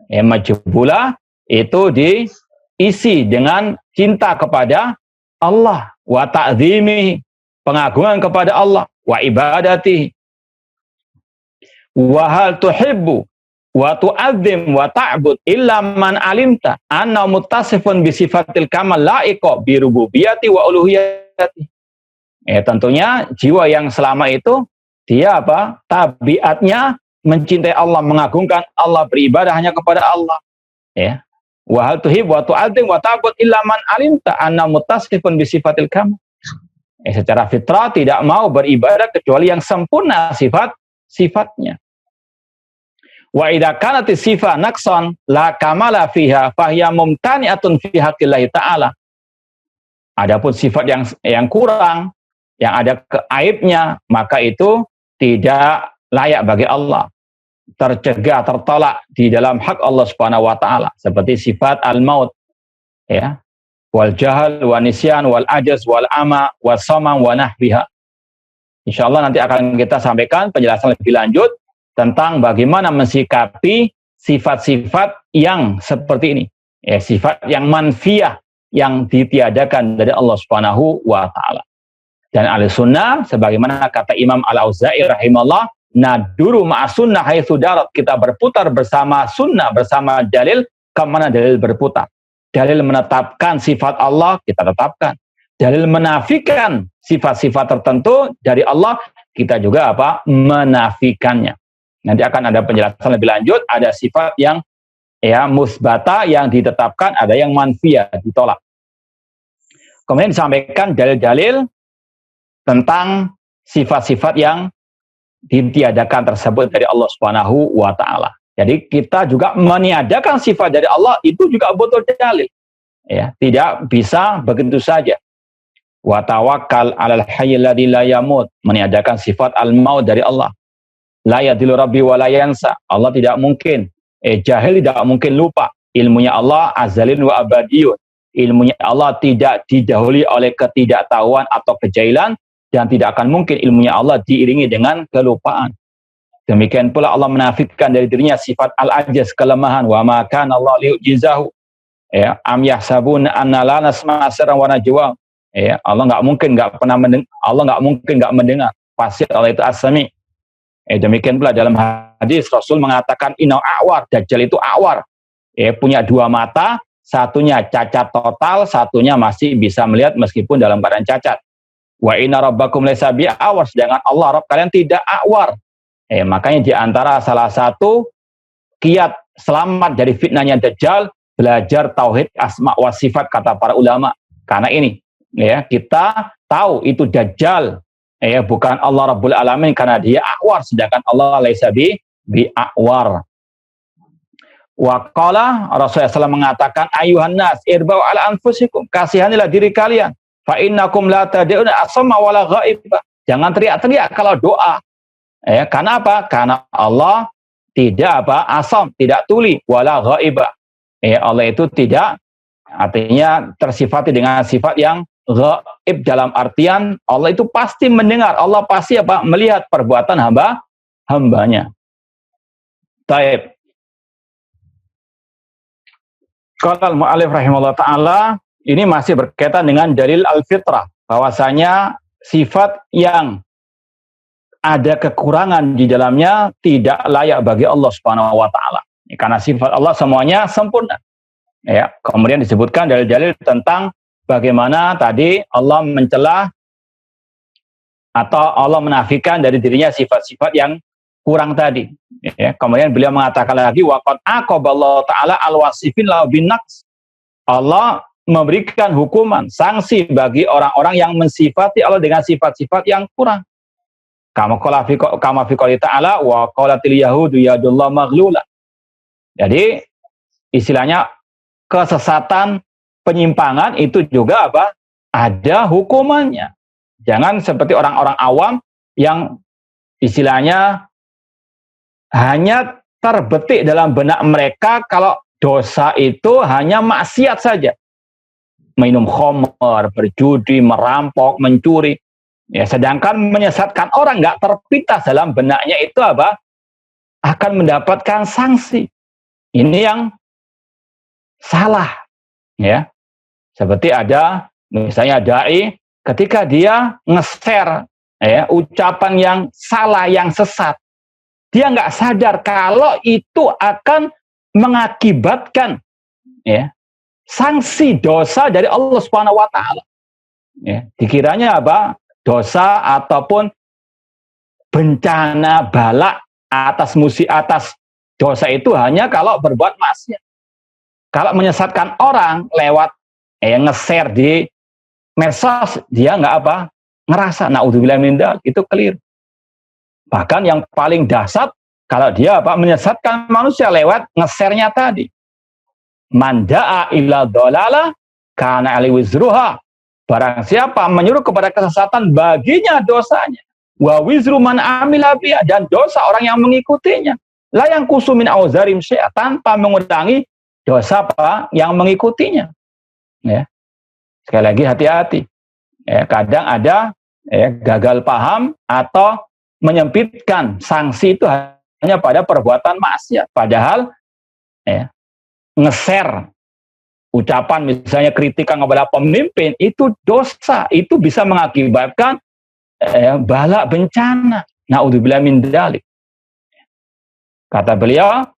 Majbulah itu diisi dengan cinta kepada Allah, wa ta'zimi, pengagungan kepada Allah, wa ibadati, wa hal tuhibbu wa tu'azzim wa ta'bud illa man alimta anna muttasifun bi sifatil kamal la'iqa bi rububiyyati wa uluhiyyati. Tentunya jiwa yang selama itu dia tabiatnya mencintai Allah, mengagungkan Allah, beribadah hanya kepada Allah. Wa hal tuhibbu wa tu'azzim wa ta'bud illa man alimta anna muttasifun bi sifatil kamal. Secara fitrah tidak mau beribadah kecuali yang sempurna sifatnya. Wa idza kanat sifat naqsan la kamala fiha fahiya mumtani'atun fi haqqillahi ta'ala. Adapun sifat yang kurang, yang ada aibnya, maka itu tidak layak bagi Allah, tercegah, tertolak di dalam hak Allah Subhanahu wa taala, seperti sifat al-maut, wal jahal, wa nisyan, wal ajaz, wal ama, was samam, wa nahbiha. Insyaallah nanti akan kita sampaikan penjelasan lebih lanjut tentang bagaimana mensikapi sifat-sifat yang seperti ini, sifat yang manfiyah, yang ditiadakan dari Allah Subhanahu wa taala. Dan Ahlussunnah sebagaimana kata Imam Al-Auza'i rahimahullah, naduru ma'as sunnah haitsu darat, kita berputar bersama sunnah, bersama dalil kemana dalil berputar. Dalil menetapkan sifat Allah, kita tetapkan. Dalil menafikan sifat-sifat tertentu dari Allah, kita juga menafikannya. Nanti akan ada penjelasan lebih lanjut, ada sifat yang musbata yang ditetapkan, ada yang manfiyah, ditolak. Kemudian disampaikan dalil-dalil tentang sifat-sifat yang ditiadakan tersebut dari Allah Subhanahu wa taala. Jadi kita juga meniadakan sifat dari Allah itu juga butuh dalil. Tidak bisa begitu saja. Wa tawakkal 'alal hayyil ladzi la yamut, meniadakan sifat al-maut dari Allah. La yadillu rabbi wa la yansa, Allah tidak mungkin jahil, tidak mungkin lupa. Ilmunya Allah azalin wa abadiyun. Ilmunya Allah tidak didahului oleh ketidaktahuan atau kejahilan, dan tidak akan mungkin ilmunya Allah diiringi dengan kelupaan. Demikian pula Allah menafikan dari dirinya sifat al-ajaz, kelemahan. Wa ma kana Allah liyu'jizahu. Am yahsabuna anna la nasma'a sirran wa najwa. Allah nggak mungkin nggak pernah mendengar. Allah nggak mungkin nggak mendengar. Pasti Allah itu as-sami. Demikian pula dalam hadis Rasul mengatakan inna a'war, Dajjal itu a'war. Punya dua mata, satunya cacat total, satunya masih bisa melihat meskipun dalam keadaan cacat. Wa inna rabbakum laysa bi'awar, sedangkan Allah Rabb kalian tidak a'war. Makanya di antara salah satu kiat selamat dari fitnahnya Dajjal, belajar tauhid asma wa sifat kata para ulama. Karena ini kita tahu itu Dajjal bukan Allah Rabbul Alamin, karena dia a'war, sedangkan Allah laysa bi'awar. Wa qala Rasulullah SAW mengatakan ayuhan nas irba'u ala anfusikum, kasihanilah diri kalian. Fa innakum la tad'una asamma wala ghaiba. Jangan teriak-teriak kalau doa. Karena apa? Karena Allah tidak asam, tidak tuli, wala ghaiba. Allah itu tidak, artinya tersifati dengan sifat yang ghaib, dalam artian Allah itu pasti mendengar, Allah pasti melihat perbuatan hambanya. Taib. Qala al-mu'allif rahimahullah ta'ala, ini masih berkaitan dengan dalil al-fitrah, bahwasanya sifat yang ada kekurangan di dalamnya tidak layak bagi Allah Subhanahu wa taala. Karena sifat Allah semuanya sempurna. Ya, kemudian disebutkan dalil-dalil tentang bagaimana tadi Allah mencela atau Allah menafikan dari dirinya sifat-sifat yang kurang tadi. Ya, kemudian beliau mengatakan lagi waqad aqaballahu taala al-wasifin la binaqs. Allah memberikan hukuman, sanksi bagi orang-orang yang mensifati Allah dengan sifat-sifat yang kurang. Kama fi qouli ta'ala wa qalatil yahudu yadullah maghlula. Jadi istilahnya kesesatan, penyimpangan itu juga apa? Ada hukumannya. Jangan seperti orang-orang awam yang istilahnya hanya terbetik dalam benak mereka kalau dosa itu hanya maksiat saja. Minum khamr, berjudi, merampok, mencuri. Ya, sedangkan menyesatkan orang nggak terpintas dalam benaknya itu apa? Akan mendapatkan sanksi. Ini yang salah. Ya. Seperti ada misalnya dai ketika dia nge-share ya, ucapan yang salah, yang sesat. Dia nggak sadar kalau itu akan mengakibatkan ya, sanksi dosa dari Allah Subhanahu wa taala. Ya, dikiranya apa? Dosa ataupun bencana bala atas dosa itu hanya kalau berbuat maksiat. Kalau menyesatkan orang lewat nge-share di medsos, dia nggak apa? Ngerasa naudzubillah min dzalik, itu keliru. Bahkan yang paling dahsyat kalau dia apa? Menyesatkan manusia lewat nge-share-nya tadi. Manda'a ila dhalala kana ali wizruha. Barang siapa menyuruh kepada kesesatan, baginya dosanya. Wa wizru man amila biha, dan dosa orang yang mengikutinya. La yang kusumin auzarim syai'a, tanpa mengurangi dosa apa yang mengikutinya. Ya. Sekali lagi hati-hati. Ya, kadang ada gagal paham atau menyempitkan sanksi itu hanya pada perbuatan maksiat. Padahal nge-share ucapan misalnya kritikan kepada pemimpin itu dosa, itu bisa mengakibatkan bala bencana. Naudzubillah min dzalik. Kata beliau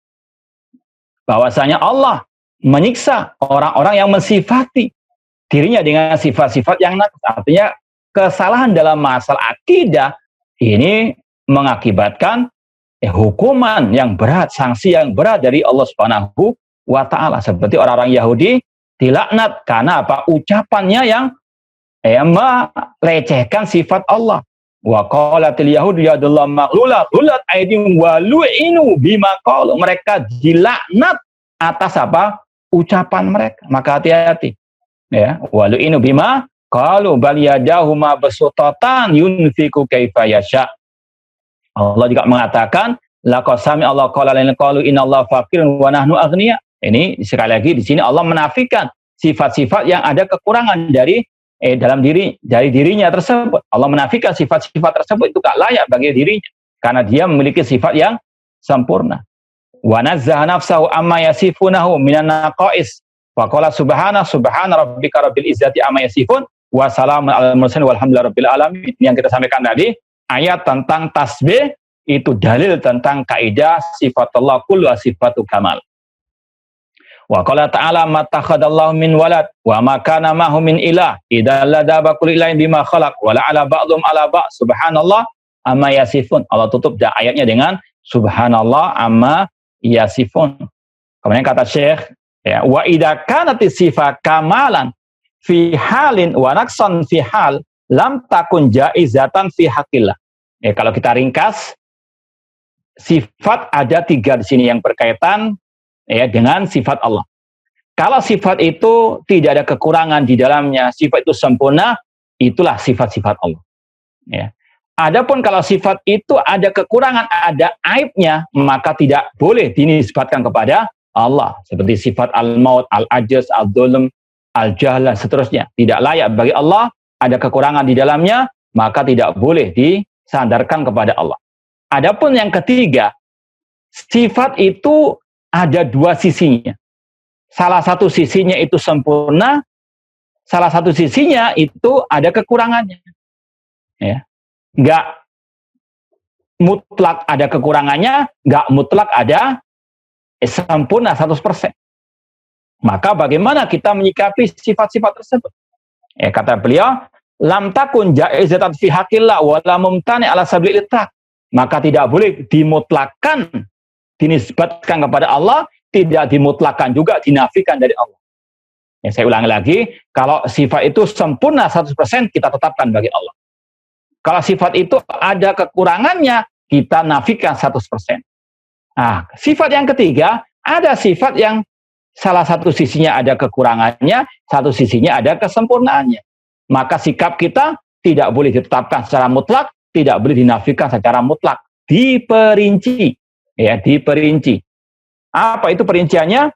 bahwasanya Allah menyiksa orang-orang yang mensifati dirinya dengan sifat-sifat yang naqs. Artinya kesalahan dalam masalah akidah ini mengakibatkan hukuman yang berat, sanksi yang berat dari Allah Subhanahu wa ta'ala. Seperti orang-orang Yahudi dilaknat karena apa? Ucapannya yang melecehkan sifat Allah. Wa qalatil yahudu yadullah maghlula ghulat aydihim wa lu'inu bima qalu. Mereka dilaknat atas apa? Ucapan mereka. Maka hati-hati. Ya, wa lu'inu bima qalu bal yadahu mabsutatan yunfiqu kaifa yasha. Allah juga mengatakan laqad sami Allah qala lana qalu innallaha faqirun wa nahnu aghnia. Ini sekali lagi di sini Allah menafikan sifat-sifat yang ada kekurangan dari dirinya tersebut. Allah menafikan sifat-sifat tersebut itu tak layak bagi dirinya karena dia memiliki sifat yang sempurna. Wa nazzaha nafsahu amma yasifunahu minan naqais. Wa qala subhana rabbika rabbil izzati amma yasifun wa salamun alal mursalin walhamdulillahi rabbil alamin. Yang kita sampaikan tadi ayat tentang tasbih itu dalil tentang kaidah sifat Allah kullu sifatu kamal. Wa qala ta'ala mattakhadallahu min walad wa ma kana mahu min ilah idza ladaba kullu ilahin bima khalaq wa la ala ba'dhum ala ba' subhanallah amma yasifun. Allah tutup ayatnya dengan subhanallah amma yasifun. Kemudian kata Syekh wa idza kanat sifat kamalan fi halin wa naqsan fi hal lam takun jaizatan fi haqqillah. Kalau kita ringkas, sifat ada 3 di sini yang berkaitan dengan sifat Allah. Kalau sifat itu tidak ada kekurangan di dalamnya, sifat itu sempurna, itulah sifat-sifat Allah. Ya. Adapun kalau sifat itu ada kekurangan, ada aibnya, maka tidak boleh dinisbatkan kepada Allah. Seperti sifat al-maut, al-ajaz, al-dhulm, al-jahl, dan seterusnya. Tidak layak bagi Allah, ada kekurangan di dalamnya, maka tidak boleh disandarkan kepada Allah. Adapun yang ketiga, sifat itu ada 2 sisinya. Salah satu sisinya itu sempurna, salah satu sisinya itu ada kekurangannya. Ya. Enggak mutlak ada kekurangannya, nggak mutlak ada sempurna 100%. Maka bagaimana kita menyikapi sifat-sifat tersebut? Kata beliau, lam takun jaizatan fi haqqillah wa la mumtani ala sabilil itlaq. Maka tidak boleh dimutlakkan, dinisbatkan kepada Allah, tidak dimutlakkan juga dinafikan dari Allah. Saya ulangi lagi, kalau sifat itu sempurna 100% kita tetapkan bagi Allah. Kalau sifat itu ada kekurangannya, kita nafikan 100%. Nah, sifat yang ketiga, ada sifat yang salah satu sisinya ada kekurangannya, satu sisinya ada kesempurnaannya. Maka sikap kita tidak boleh ditetapkan secara mutlak, tidak boleh dinafikan secara mutlak. Diperinci. Ya, diperinci. Apa itu perinciannya?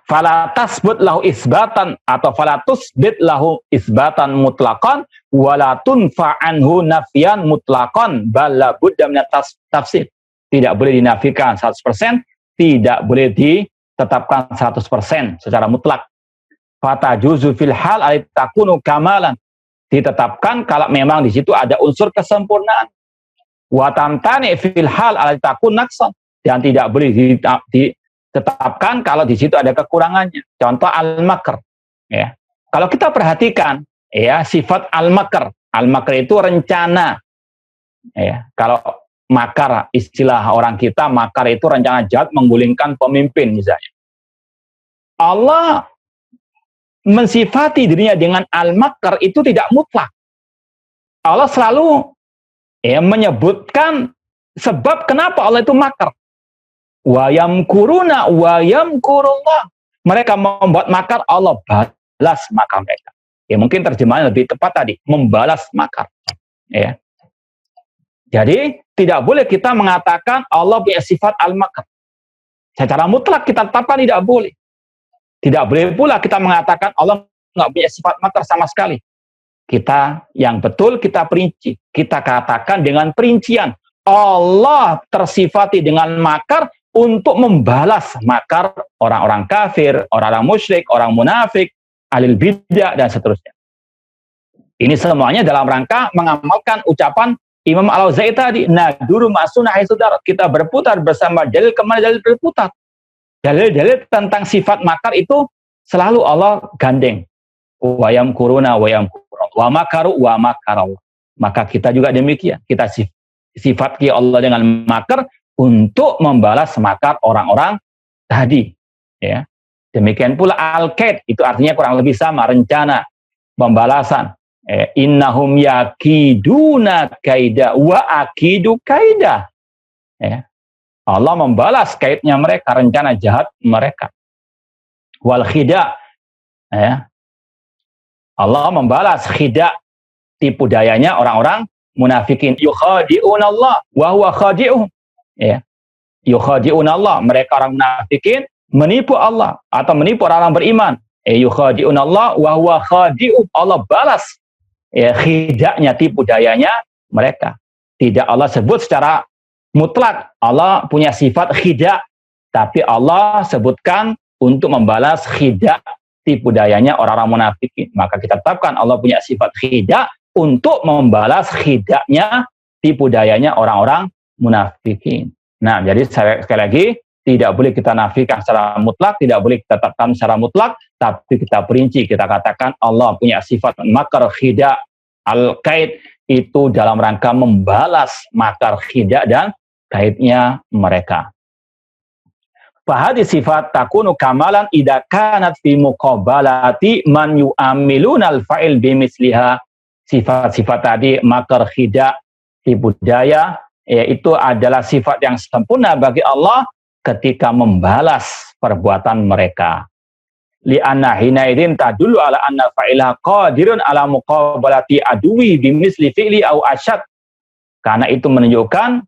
Fala tasbut lahu isbatan atau fala tusbit lahu isbatan mutlaqan wala tunfa anhu nafyan mutlaqan bal la budda min tafsir. Tidak boleh dinafikan 100%, tidak boleh ditetapkan 100% secara mutlak. Fatajuzu fil hal ay takunu kamalan. Ditetapkan kalau memang di situ ada unsur kesempurnaan. Wa tamtani fil hal ay takun naqsan, dan tidak boleh ditetapkan kalau di situ ada kekurangannya. Contoh al-makr, ya. Kalau kita perhatikan, ya, sifat al-makr. Al-makr itu rencana. Ya, kalau makar, istilah orang kita, makar itu rencana jahat menggulingkan pemimpin misalnya. Allah mensifati dirinya dengan al-makr itu tidak mutlak. Allah selalu menyebutkan sebab kenapa Allah itu makar. Wa yamkuruna wa yamkurullah. Mereka membuat makar, Allah balas makar mereka. Ya, mungkin terjemahannya lebih tepat tadi, membalas makar. Ya. Jadi tidak boleh kita mengatakan Allah punya sifat al-makr. Secara mutlak kita tetapkan tidak boleh. Tidak boleh pula kita mengatakan Allah nggak punya sifat makar sama sekali. Kita yang betul kita perinci. Kita katakan dengan perincian. Allah tersifati dengan makar untuk membalas makar orang-orang kafir, orang-orang musyrik, orang munafik, ahlul bidah, dan seterusnya. Ini semuanya dalam rangka mengamalkan ucapan Imam Al-Auza'i tadi, naduru ma'sunah haitsudar, kita berputar bersama dalil kemana dalil berputar. Dalil-dalil tentang sifat makar itu selalu Allah gandeng. Wa yamkuruna wa yamkurun wa makaru wa makarallah. Maka kita juga demikian. Kita sifati Allah dengan makar untuk membalas makar orang-orang tadi. Ya. Demikian pula al-kaid, itu artinya kurang lebih sama, rencana, pembalasan. Innahum yakiduna kaida wa akidu kaida. Ya. Allah membalas kaidnya mereka, rencana jahat mereka. Wal khida. Ya. Allah membalas khida, tipu dayanya orang-orang munafikin. Yukhadi'unallah wa huwa khadi'uhum. Ya. Yukhadi'unallah, mereka orang munafikin menipu Allah atau menipu orang-orang beriman. Yukhadi'unallah wa huwa khadi'uhum. Allah balas khidaknya, tipu dayanya mereka. Tidak Allah sebut secara mutlak Allah punya sifat khidak, tapi Allah sebutkan untuk membalas khidak, tipu dayanya orang-orang munafikin. Maka kita tetapkan Allah punya sifat khidak untuk membalas khidaknya, tipu dayanya orang-orang munafikin. Nah, jadi sekali lagi tidak boleh kita nafikan secara mutlak, tidak boleh kita tetapkan secara mutlak, tapi kita perinci, kita katakan Allah punya sifat makar, khidak, al-kaid, itu dalam rangka membalas makar, khidak, dan kaidnya mereka. Fahadi sifat takunu kamalan idza kanat fi muqabalati man yu'amiluna al-fa'il bimisliha. Sifat-sifat tadi, makar, khidak, tipu daya, itu adalah sifat yang sempurna bagi Allah ketika membalas perbuatan mereka. Li'anna hinaidin tadullu ala anna fa'ila qadirun ala muqabalati aduwi bimisli fi'li au asyad. Karena itu menunjukkan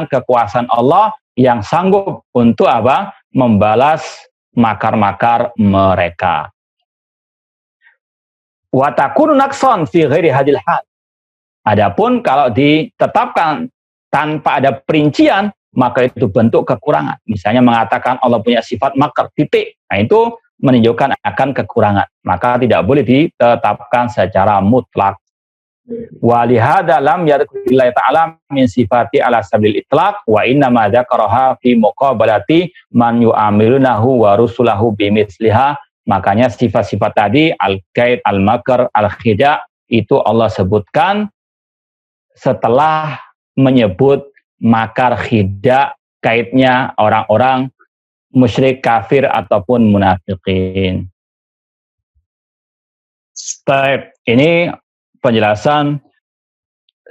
kekuasaan Allah yang sanggup untuk apa? Membalas makar-makar mereka. Wa takunu naqsan fi ghairi hadil hal. Adapun kalau ditetapkan tanpa ada perincian, maka itu bentuk kekurangan. Misalnya mengatakan Allah punya sifat makar, titik. Nah, itu menunjukkan akan kekurangan. Maka tidak boleh ditetapkan secara mutlak. Wa lihada lam yarkulillahi ta'ala min sifati ala sabil itlaq wa inna ma dzakaraha fi muqabalati man yu'amilunahu wa rusulahu bimitsliha. Makanya sifat-sifat tadi al-kaid, al-makr, al-khida itu Allah sebutkan setelah menyebut makar, khida, kaidnya orang-orang musyrik, kafir ataupun munafikin. Baik, ini penjelasan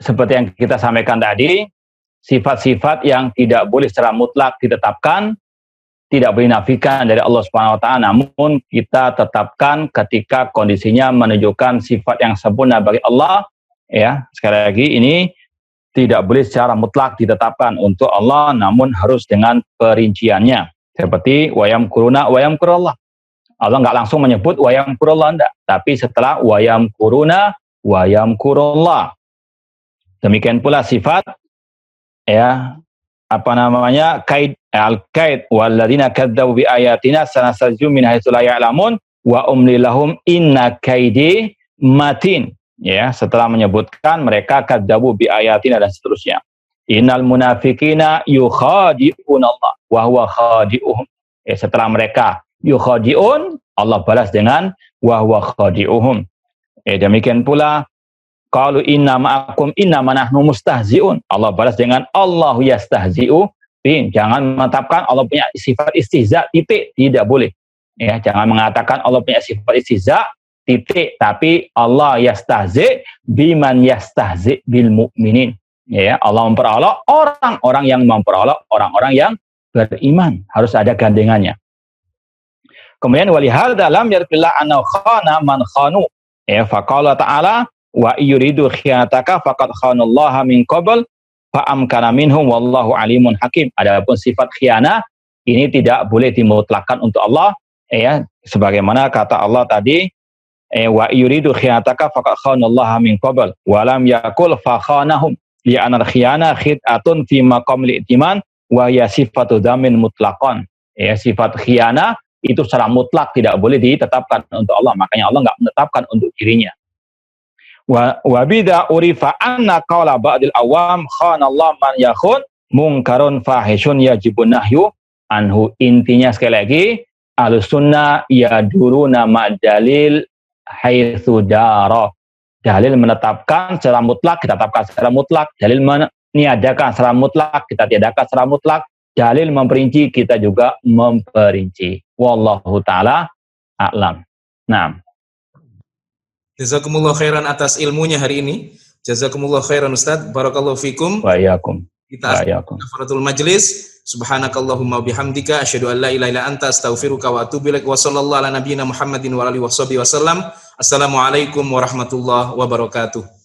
seperti yang kita sampaikan tadi, sifat-sifat yang tidak boleh secara mutlak ditetapkan, tidak boleh dinafikan dari Allah Subhanahu wa taala, namun kita tetapkan ketika kondisinya menunjukkan sifat yang sempurna bagi Allah, ya. Sekali lagi ini tidak boleh secara mutlak ditetapkan untuk Allah, namun harus dengan perinciannya. Seperti wayam kuruna wayam kurullah. Allah nggak langsung menyebut wayam kurullah, enggak, tapi setelah wayam kuruna wayam kurullah. Demikian pula sifat, ya, apa namanya, kaid, al-kaid walladzina kadzdzabu bi ayatina sanastajzi'uhum min haitsu la ya'lamun wa umli lahum inna kaidi matin. Ya, setelah menyebutkan mereka kadzdzabu bi ayatina dan seterusnya. Innal munafiqina yukhadi'un Allah wa huwa khadi'uhum. Ya, setelah mereka yukhadi'un, Allah balas dengan wa huwa khadi'uhum. Demikian pula qalu inna ma'akum inna nahnu mustahzi'un. Allah balas dengan Allahu yastahzi'u bin. Jangan menetapkan Allah punya sifat istihza, titik, tidak boleh. Ya, jangan mengatakan Allah punya sifat istihza, titik, tapi Allah yastahzi biman yastahzi bil mu'minin. Ya, Allah memperolok orang-orang yang memperolok orang-orang yang beriman, harus ada gandengannya. Kemudian walihal dalam yarbillah anna khana man khanu. Ya, faqala ta'ala wa yuridu khiyanataka faqad khanallaha min qabl fa amkana minhum wallahu alimun hakim. Adapun sifat khianah ini tidak boleh dimutlakkan untuk Allah, ya, sebagaimana kata Allah tadi, wa yuridu khiyanataka faqad khanallaha min qabl wa lam yakul fa khanahum li anal khiyana khid'atun fi maqamil i'timan wa ya sifatu dhamin mutlaqan. Ya, sifat khianah itu secara mutlak tidak boleh ditetapkan untuk Allah, makanya Allah nggak menetapkan untuk dirinya. Wa bida urifa anna qala ba'dil awam khana Allah man yakhun munkarun fahishun yajibun nahyu anhu. Intinya sekali lagi, Ahlussunnah yaduruna ma dalil haitsu dara. Dalil menetapkan secara mutlak, kita tetapkan secara mutlak. Dalil meniadakan secara mutlak, kita tiadakan secara mutlak. Dalil memperinci, kita juga memperinci. Wallahu ta'ala a'lam. Nah. Jazakumullah khairan atas ilmunya hari ini. Jazakumullah khairan Ustaz. Barakallahu fikum. Wa iyyakum. Kita kafaratul majlis. Subhanakallahumma bihamdika asyhadu an la ilaha illa anta astaghfiruka wa atubu ilaik. Wa sallallahu ala nabiyyina Muhammadin wa alihi wasallam. Assalamualaikum warahmatullahi wabarakatuh.